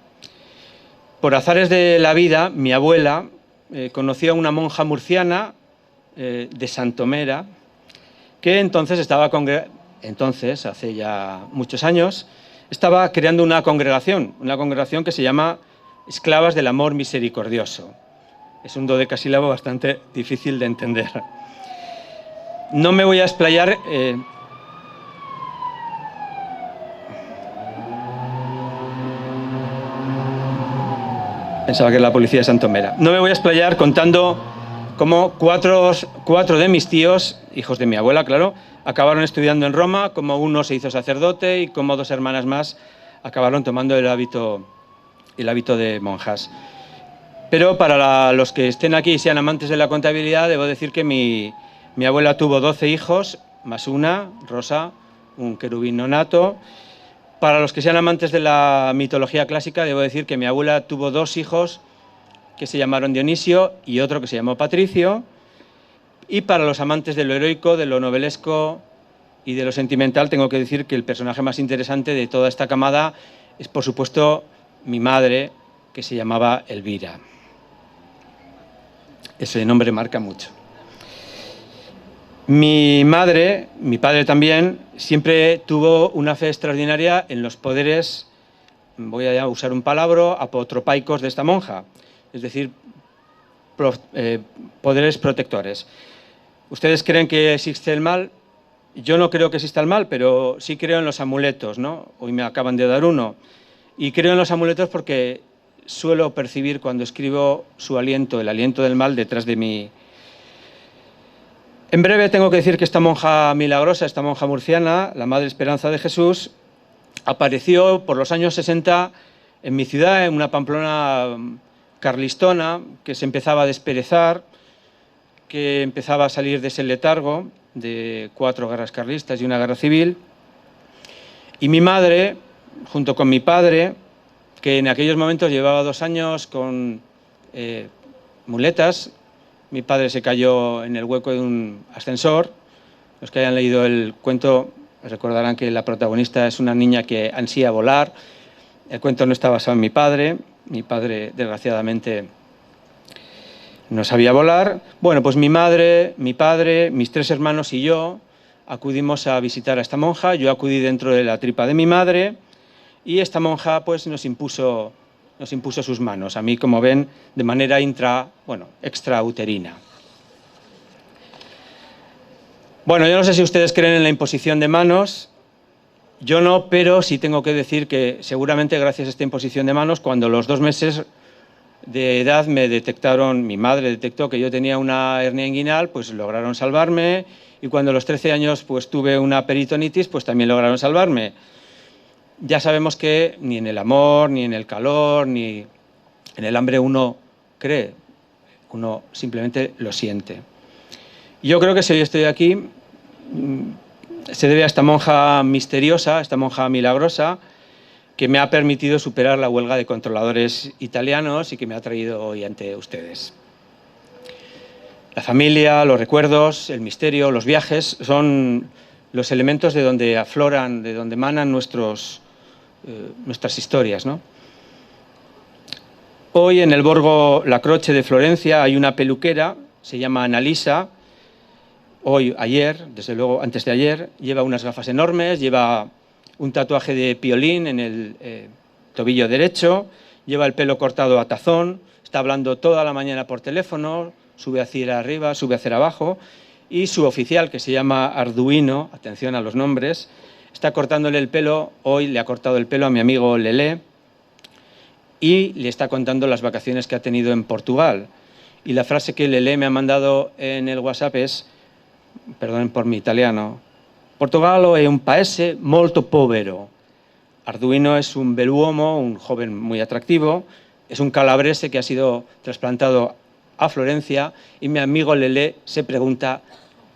I: Por azares de la vida, mi abuela conoció a una monja murciana de Santomera, que entonces hace ya muchos años, estaba creando una congregación que se llama Esclavas del Amor Misericordioso. Es un dodecasílabo bastante difícil de entender. No me voy a explayar... Pensaba que era la policía de Santomera. No me voy a explayar contando cómo cuatro de mis tíos, hijos de mi abuela, claro, acabaron estudiando en Roma, cómo uno se hizo sacerdote y cómo 2 hermanas más acabaron tomando el hábito de monjas. Pero para los que estén aquí y sean amantes de la contabilidad, debo decir que mi abuela tuvo 12 hijos, más una, Rosa, un querubín nonato. Para los que sean amantes de la mitología clásica, debo decir que mi abuela tuvo 2 hijos que se llamaron Dionisio y otro que se llamó Patricio. Y para los amantes de lo heroico, de lo novelesco y de lo sentimental, tengo que decir que el personaje más interesante de toda esta camada es, por supuesto, mi madre, que se llamaba Elvira. Ese nombre marca mucho. Mi madre, mi padre también, siempre tuvo una fe extraordinaria en los poderes, voy a usar un palabra, apotropaicos de esta monja, es decir, poderes protectores. ¿Ustedes creen que existe el mal? Yo no creo que exista el mal, pero sí creo en los amuletos, ¿no? Hoy me acaban de dar uno. Y creo en los amuletos porque suelo percibir cuando escribo su aliento, el aliento del mal detrás de mí. En breve tengo que decir que esta monja milagrosa, esta monja murciana, la Madre Esperanza de Jesús, apareció por los años 60 en mi ciudad, en una Pamplona carlistona, que se empezaba a desperezar, que empezaba a salir de ese letargo de 4 guerras carlistas y una guerra civil. Y mi madre, junto con mi padre, que en aquellos momentos llevaba 2 años con muletas. Mi padre se cayó en el hueco de un ascensor. Los que hayan leído el cuento recordarán que la protagonista es una niña que ansía volar. El cuento no está basado en mi padre. Mi padre, desgraciadamente, no sabía volar. Bueno, pues mi madre, mi padre, mis 3 hermanos y yo acudimos a visitar a esta monja. Yo acudí dentro de la tripa de mi madre y esta monja pues nos impuso sus manos, a mí, como ven, de manera extrauterina. Bueno, yo no sé si ustedes creen en la imposición de manos, yo no, pero sí tengo que decir que seguramente gracias a esta imposición de manos, cuando a los 2 meses de edad me detectaron, mi madre detectó que yo tenía una hernia inguinal, pues lograron salvarme, y cuando a los 13 años pues tuve una peritonitis, pues también lograron salvarme. Ya sabemos que ni en el amor, ni en el calor, ni en el hambre uno cree, uno simplemente lo siente. Yo creo que si hoy estoy aquí se debe a esta monja misteriosa, esta monja milagrosa, que me ha permitido superar la huelga de controladores italianos y que me ha traído hoy ante ustedes. La familia, los recuerdos, el misterio, los viajes son los elementos de donde afloran, de donde emanan nuestras historias, ¿no? Hoy en el Borgo La Croce de Florencia hay una peluquera, se llama Annalisa. Ayer, desde luego antes de ayer, lleva unas gafas enormes, lleva un tatuaje de piolín en tobillo derecho, lleva el pelo cortado a tazón, está hablando toda la mañana por teléfono, sube hacia arriba, sube hacia abajo, y su oficial, que se llama Arduino, atención a los nombres, está cortándole el pelo, hoy le ha cortado el pelo a mi amigo Lelé, y le está contando las vacaciones que ha tenido en Portugal. Y la frase que Lelé me ha mandado en el WhatsApp es, perdonen por mi italiano, Portogallo è un paese molto povero. Arduino es un bell'uomo, un joven muy atractivo, es un calabrese que ha sido trasplantado a Florencia, y mi amigo Lelé se pregunta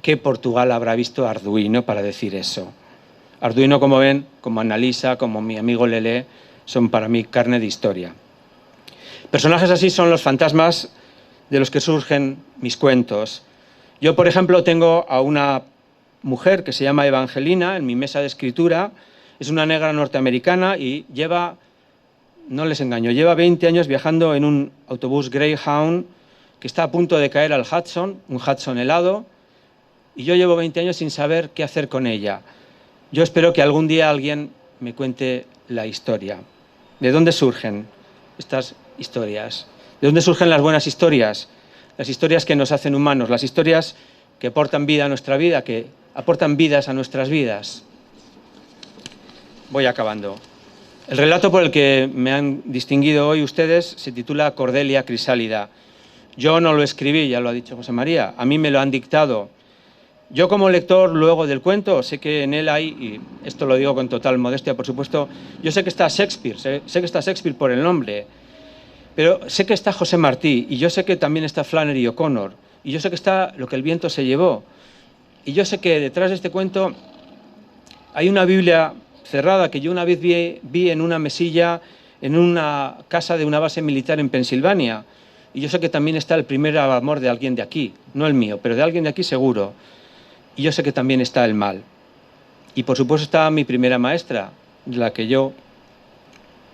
I: qué Portugal habrá visto Arduino para decir eso. Arduino, como ven, como Annalisa, como mi amigo Lelé, son para mí carne de historia. Personajes así son los fantasmas de los que surgen mis cuentos. Yo, por ejemplo, tengo a una mujer que se llama Evangelina en mi mesa de escritura. Es una negra norteamericana y lleva, no les engaño, lleva 20 años viajando en un autobús Greyhound que está a punto de caer al Hudson, un Hudson helado, y yo llevo 20 años sin saber qué hacer con ella. Yo espero que algún día alguien me cuente la historia. ¿De dónde surgen estas historias? ¿De dónde surgen las buenas historias? Las historias que nos hacen humanos, las historias que aportan vida a nuestra vida, que aportan vidas a nuestras vidas. Voy acabando. El relato por el que me han distinguido hoy ustedes se titula Cordelia Crisálida. Yo no lo escribí, ya lo ha dicho José María, a mí me lo han dictado. Yo, como lector luego del cuento, sé que en él hay, y esto lo digo con total modestia, por supuesto, yo sé que está Shakespeare, sé que está Shakespeare por el nombre, pero sé que está José Martí, y yo sé que también está Flannery O'Connor, y yo sé que está Lo que el viento se llevó, y yo sé que detrás de este cuento hay una Biblia cerrada que yo una vez vi en una mesilla en una casa de una base militar en Pensilvania, y yo sé que también está el primer amor de alguien de aquí, no el mío, pero de alguien de aquí seguro. Y yo sé que también está el mal. Y por supuesto está mi primera maestra, de la que yo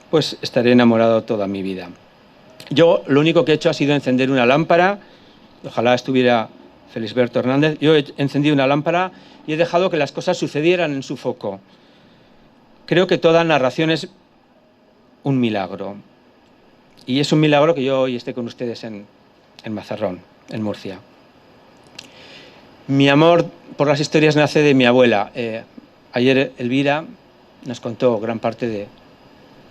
I: pues estaré enamorado toda mi vida. Yo lo único que he hecho ha sido encender una lámpara, ojalá estuviera Felisberto Hernández, yo he encendido una lámpara y he dejado que las cosas sucedieran en su foco. Creo que toda narración es un milagro. Y es un milagro que yo hoy esté con ustedes en Mazarrón, en Murcia. Mi amor por las historias nace de mi abuela. Ayer Elvira nos contó gran parte de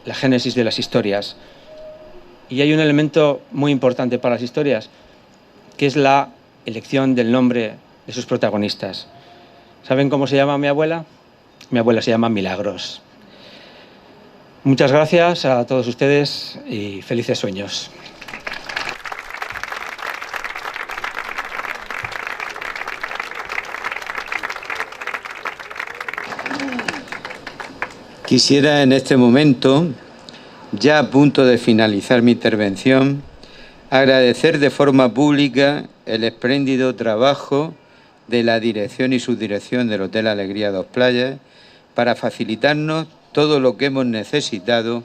I: la génesis de las historias. Y hay un elemento muy importante para las historias, que es la elección del nombre de sus protagonistas. ¿Saben cómo se llama mi abuela? Mi abuela se llama Milagros. Muchas gracias a todos ustedes y felices sueños.
A: Quisiera en este momento, ya a punto de finalizar mi intervención, agradecer de forma pública el espléndido trabajo de la dirección y subdirección del Hotel Alegría Dos Playas para facilitarnos todo lo que hemos necesitado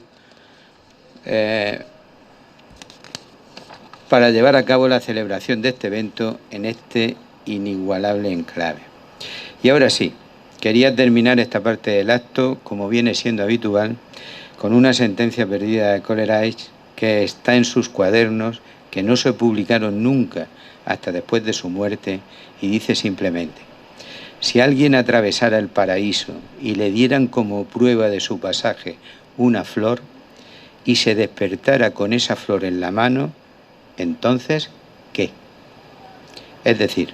A: para llevar a cabo la celebración de este evento en este inigualable enclave. Y ahora sí, quería terminar esta parte del acto, como viene siendo habitual, con una sentencia perdida de Coleridge que está en sus cuadernos, que no se publicaron nunca hasta después de su muerte, y dice simplemente: si alguien atravesara el paraíso y le dieran como prueba de su pasaje una flor y se despertara con esa flor en la mano, entonces, ¿qué? Es decir,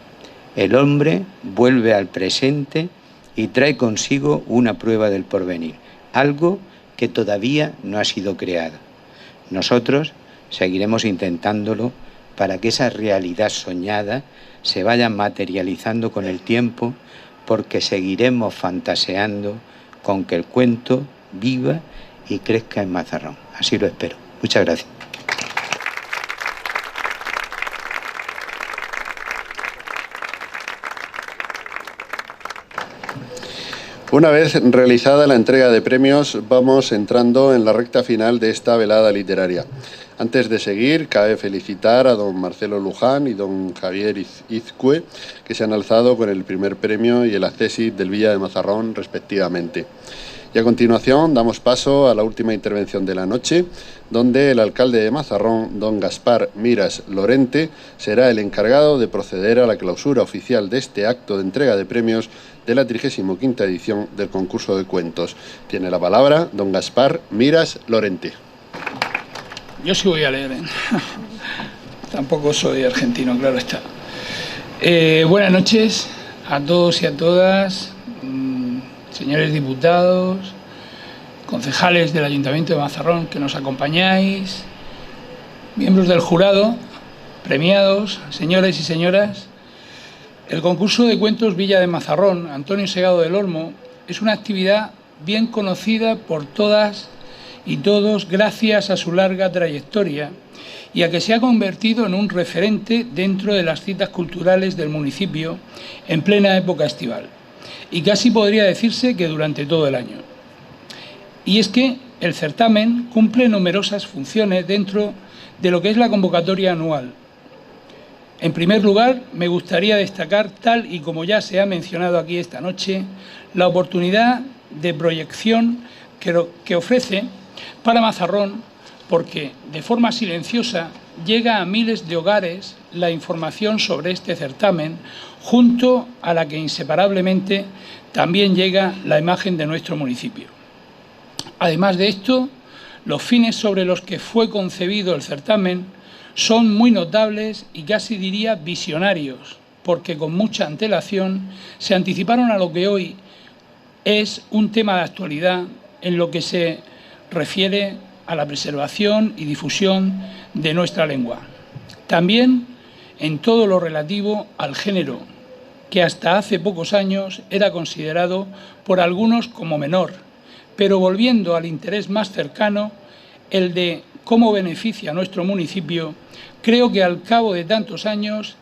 A: el hombre vuelve al presente y trae consigo una prueba del porvenir, algo que todavía no ha sido creado. Nosotros seguiremos intentándolo para que esa realidad soñada se vaya materializando con el tiempo, porque seguiremos fantaseando con que el cuento viva y crezca en Mazarrón. Así lo espero. Muchas gracias.
J: Una vez realizada la entrega de premios, vamos entrando en la recta final de esta velada literaria. Antes de seguir, cabe felicitar a don Marcelo Luján y don Javier Izcue, que se han alzado con el primer premio y el accésit del Villa de Mazarrón, respectivamente. Y a continuación damos paso a la última intervención de la noche, donde el alcalde de Mazarrón, don Gaspar Miras Lorente, será el encargado de proceder a la clausura oficial de este acto de entrega de premios de la 35ª edición del concurso de cuentos. Tiene la palabra don Gaspar Miras Lorente.
K: Yo sí voy a leer, ¿eh? Tampoco soy argentino, claro está. Buenas noches a todos y a todas, señores diputados, concejales del Ayuntamiento de Mazarrón que nos acompañáis, miembros del jurado, premiados, señores y señoras. El concurso de cuentos Villa de Mazarrón, Antonio Segado del Olmo, es una actividad bien conocida por todas y todos gracias a su larga trayectoria y a que se ha convertido en un referente dentro de las citas culturales del municipio en plena época estival. Y casi podría decirse que durante todo el año. Y es que el certamen cumple numerosas funciones dentro de lo que es la convocatoria anual. En primer lugar, me gustaría destacar, tal y como ya se ha mencionado aquí esta noche, la oportunidad de proyección que ofrece para Mazarrón, porque de forma silenciosa llega a miles de hogares la información sobre este certamen, junto a la que inseparablemente también llega la imagen de nuestro municipio. Además de esto, los fines sobre los que fue concebido el certamen son muy notables y casi diría visionarios, porque con mucha antelación se anticiparon a lo que hoy es un tema de actualidad en lo que se refiere a la preservación y difusión de nuestra lengua. También en todo lo relativo al género, que hasta hace pocos años era considerado por algunos como menor, pero volviendo al interés más cercano, el de cómo beneficia a nuestro municipio, creo que al cabo de tantos años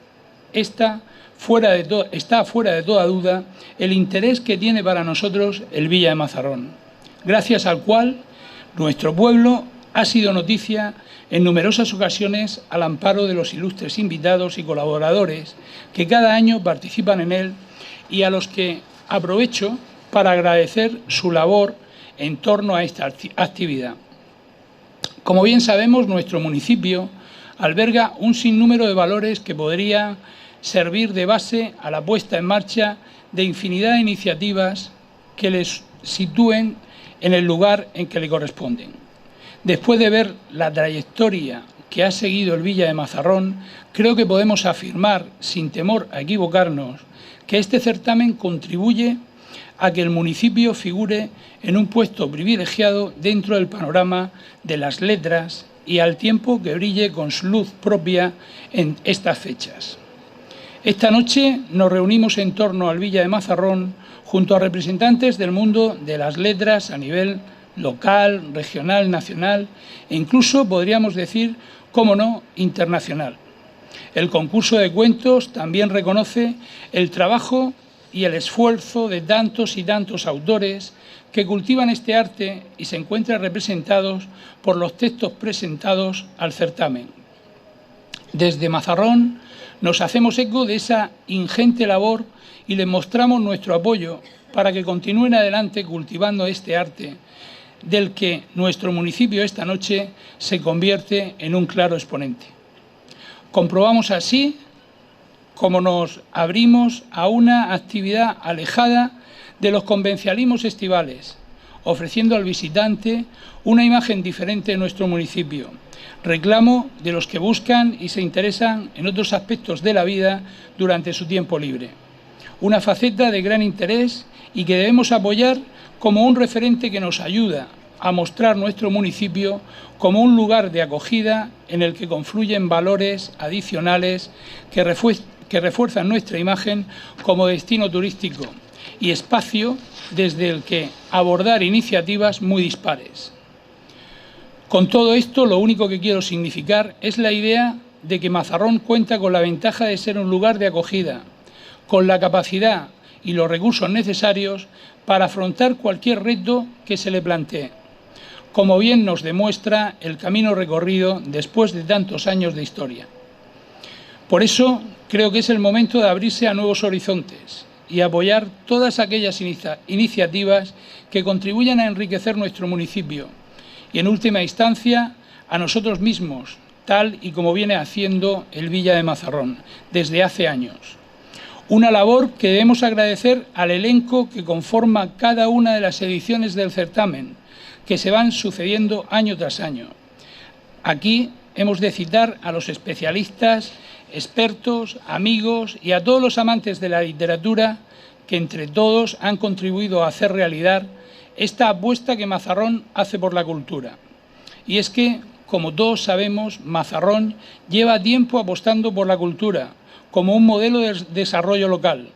K: está fuera de toda duda el interés que tiene para nosotros el Villa de Mazarrón, gracias al cual nuestro pueblo ha sido noticia en numerosas ocasiones al amparo de los ilustres invitados y colaboradores que cada año participan en él y a los que aprovecho para agradecer su labor en torno a esta actividad. Como bien sabemos, nuestro municipio alberga un sinnúmero de valores que podría servir de base a la puesta en marcha de infinidad de iniciativas que les sitúen en el lugar en que le corresponden. Después de ver la trayectoria que ha seguido el Villa de Mazarrón, creo que podemos afirmar, sin temor a equivocarnos, que este certamen contribuye a que el municipio figure en un puesto privilegiado dentro del panorama de las letras y al tiempo que brille con su luz propia en estas fechas. Esta noche nos reunimos en torno al Villa de Mazarrón junto a representantes del mundo de las letras a nivel local, regional, nacional e incluso, podríamos decir, cómo no, internacional. El concurso de cuentos también reconoce el trabajo y el esfuerzo de tantos y tantos autores que cultivan este arte y se encuentran representados por los textos presentados al certamen. Desde Mazarrón nos hacemos eco de esa ingente labor y les mostramos nuestro apoyo para que continúen adelante cultivando este arte, del que nuestro municipio esta noche se convierte en un claro exponente. Comprobamos así cómo nos abrimos a una actividad alejada de los convencionalismos estivales, ofreciendo al visitante una imagen diferente de nuestro municipio, reclamo de los que buscan y se interesan en otros aspectos de la vida durante su tiempo libre. Una faceta de gran interés y que debemos apoyar como un referente que nos ayuda a mostrar nuestro municipio como un lugar de acogida en el que confluyen valores adicionales que refuerzan nuestra imagen como destino turístico y espacio desde el que abordar iniciativas muy dispares. Con todo esto, lo único que quiero significar es la idea de que Mazarrón cuenta con la ventaja de ser un lugar de acogida, con la capacidad y los recursos necesarios para afrontar cualquier reto que se le plantee, como bien nos demuestra el camino recorrido después de tantos años de historia. Por eso creo que es el momento de abrirse a nuevos horizontes y apoyar todas aquellas iniciativas que contribuyan a enriquecer nuestro municipio y, en última instancia, a nosotros mismos, tal y como viene haciendo el Villa de Mazarrón desde hace años. Una labor que debemos agradecer al elenco que conforma cada una de las ediciones del certamen, que se van sucediendo año tras año. Aquí hemos de citar a los especialistas, expertos, amigos y a todos los amantes de la literatura que entre todos han contribuido a hacer realidad esta apuesta que Mazarrón hace por la cultura. Y es que, como todos sabemos, Mazarrón lleva tiempo apostando por la cultura como un modelo de desarrollo local.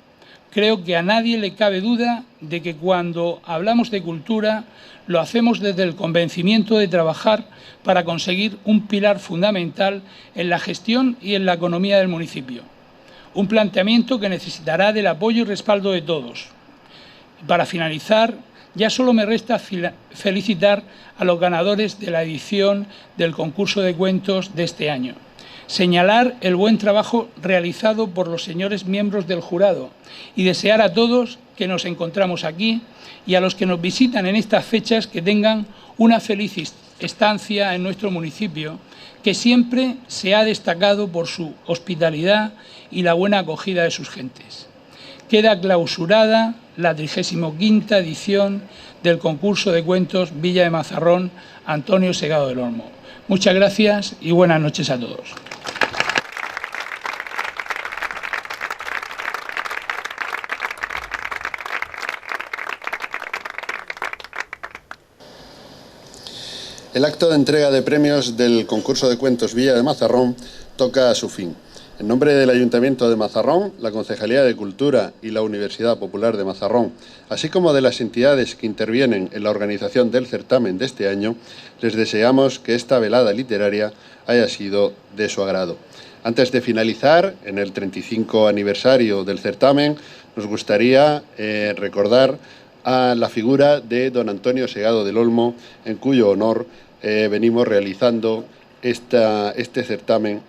K: Creo que a nadie le cabe duda de que cuando hablamos de cultura lo hacemos desde el convencimiento de trabajar para conseguir un pilar fundamental en la gestión y en la economía del municipio. Un planteamiento que necesitará del apoyo y respaldo de todos. Para finalizar, ya solo me resta felicitar a los ganadores de la edición del concurso de cuentos de este año. Señalar el buen trabajo realizado por los señores miembros del jurado y desear a todos que nos encontramos aquí y a los que nos visitan en estas fechas que tengan una feliz estancia en nuestro municipio, que siempre se ha destacado por su hospitalidad y la buena acogida de sus gentes. Queda clausurada la 35ª edición del concurso de cuentos Villa de Mazarrón Antonio Segado del Olmo. Muchas gracias y buenas noches a todos.
J: El acto de entrega de premios del concurso de cuentos Villa de Mazarrón toca a su fin. En nombre del Ayuntamiento de Mazarrón, la Concejalía de Cultura y la Universidad Popular de Mazarrón, así como de las entidades que intervienen en la organización del certamen de este año, les deseamos que esta velada literaria haya sido de su agrado. Antes de finalizar, en el 35 aniversario del certamen, nos gustaría recordar a la figura de don Antonio Segado del Olmo, en cuyo honor venimos realizando este certamen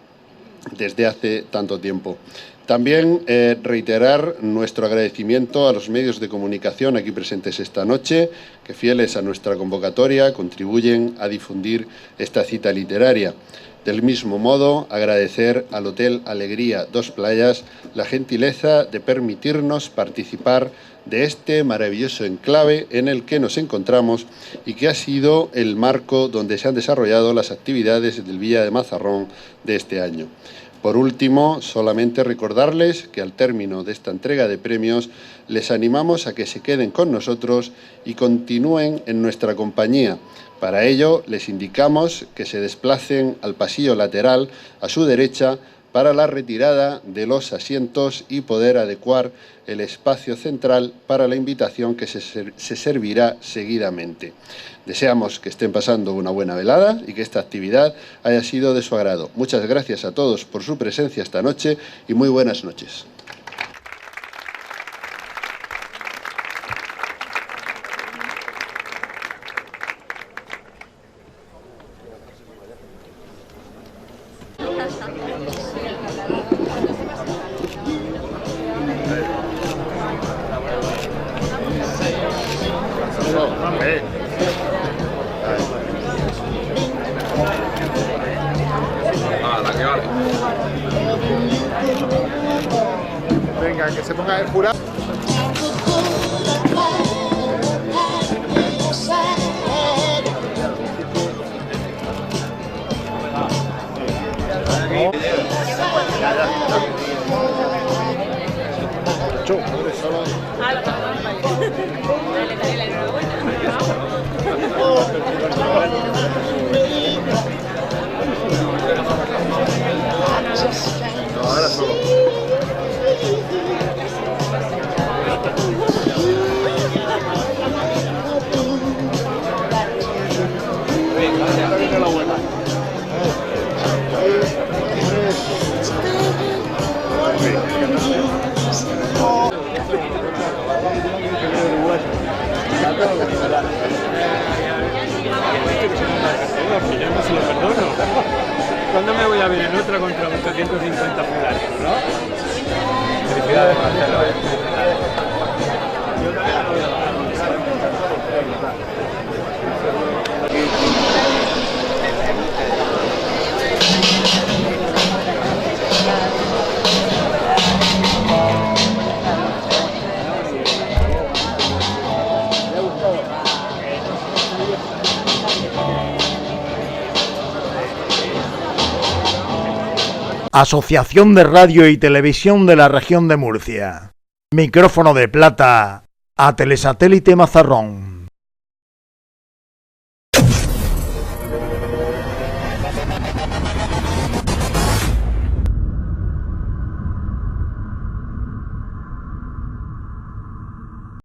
J: desde hace tanto tiempo. También reiterar nuestro agradecimiento a los medios de comunicación aquí presentes esta noche, que fieles a nuestra convocatoria contribuyen a difundir esta cita literaria. Del mismo modo, agradecer al Hotel Alegría Dos Playas la gentileza de permitirnos participar de este maravilloso enclave en el que nos encontramos y que ha sido el marco donde se han desarrollado las actividades del Villa de Mazarrón de este año. Por último, solamente recordarles que al término de esta entrega de premios les animamos a que se queden con nosotros y continúen en nuestra compañía. Para ello, les indicamos que se desplacen al pasillo lateral a su derecha para la retirada de los asientos y poder adecuar el espacio central para la invitación que se servirá seguidamente. Deseamos que estén pasando una buena velada y que esta actividad haya sido de su agrado. Muchas gracias a todos por su presencia esta noche y muy buenas noches.
F: Venga, que se ponga el jurado.
J: Ahora solo.
L: Yo no se lo perdono. ¿Cuándo me voy a ver en otra contra 850 fulanos, no?
E: Felicidades, Marcelo.
M: Asociación de Radio y Televisión de la Región de Murcia. Micrófono de plata a Telesatélite Mazarrón.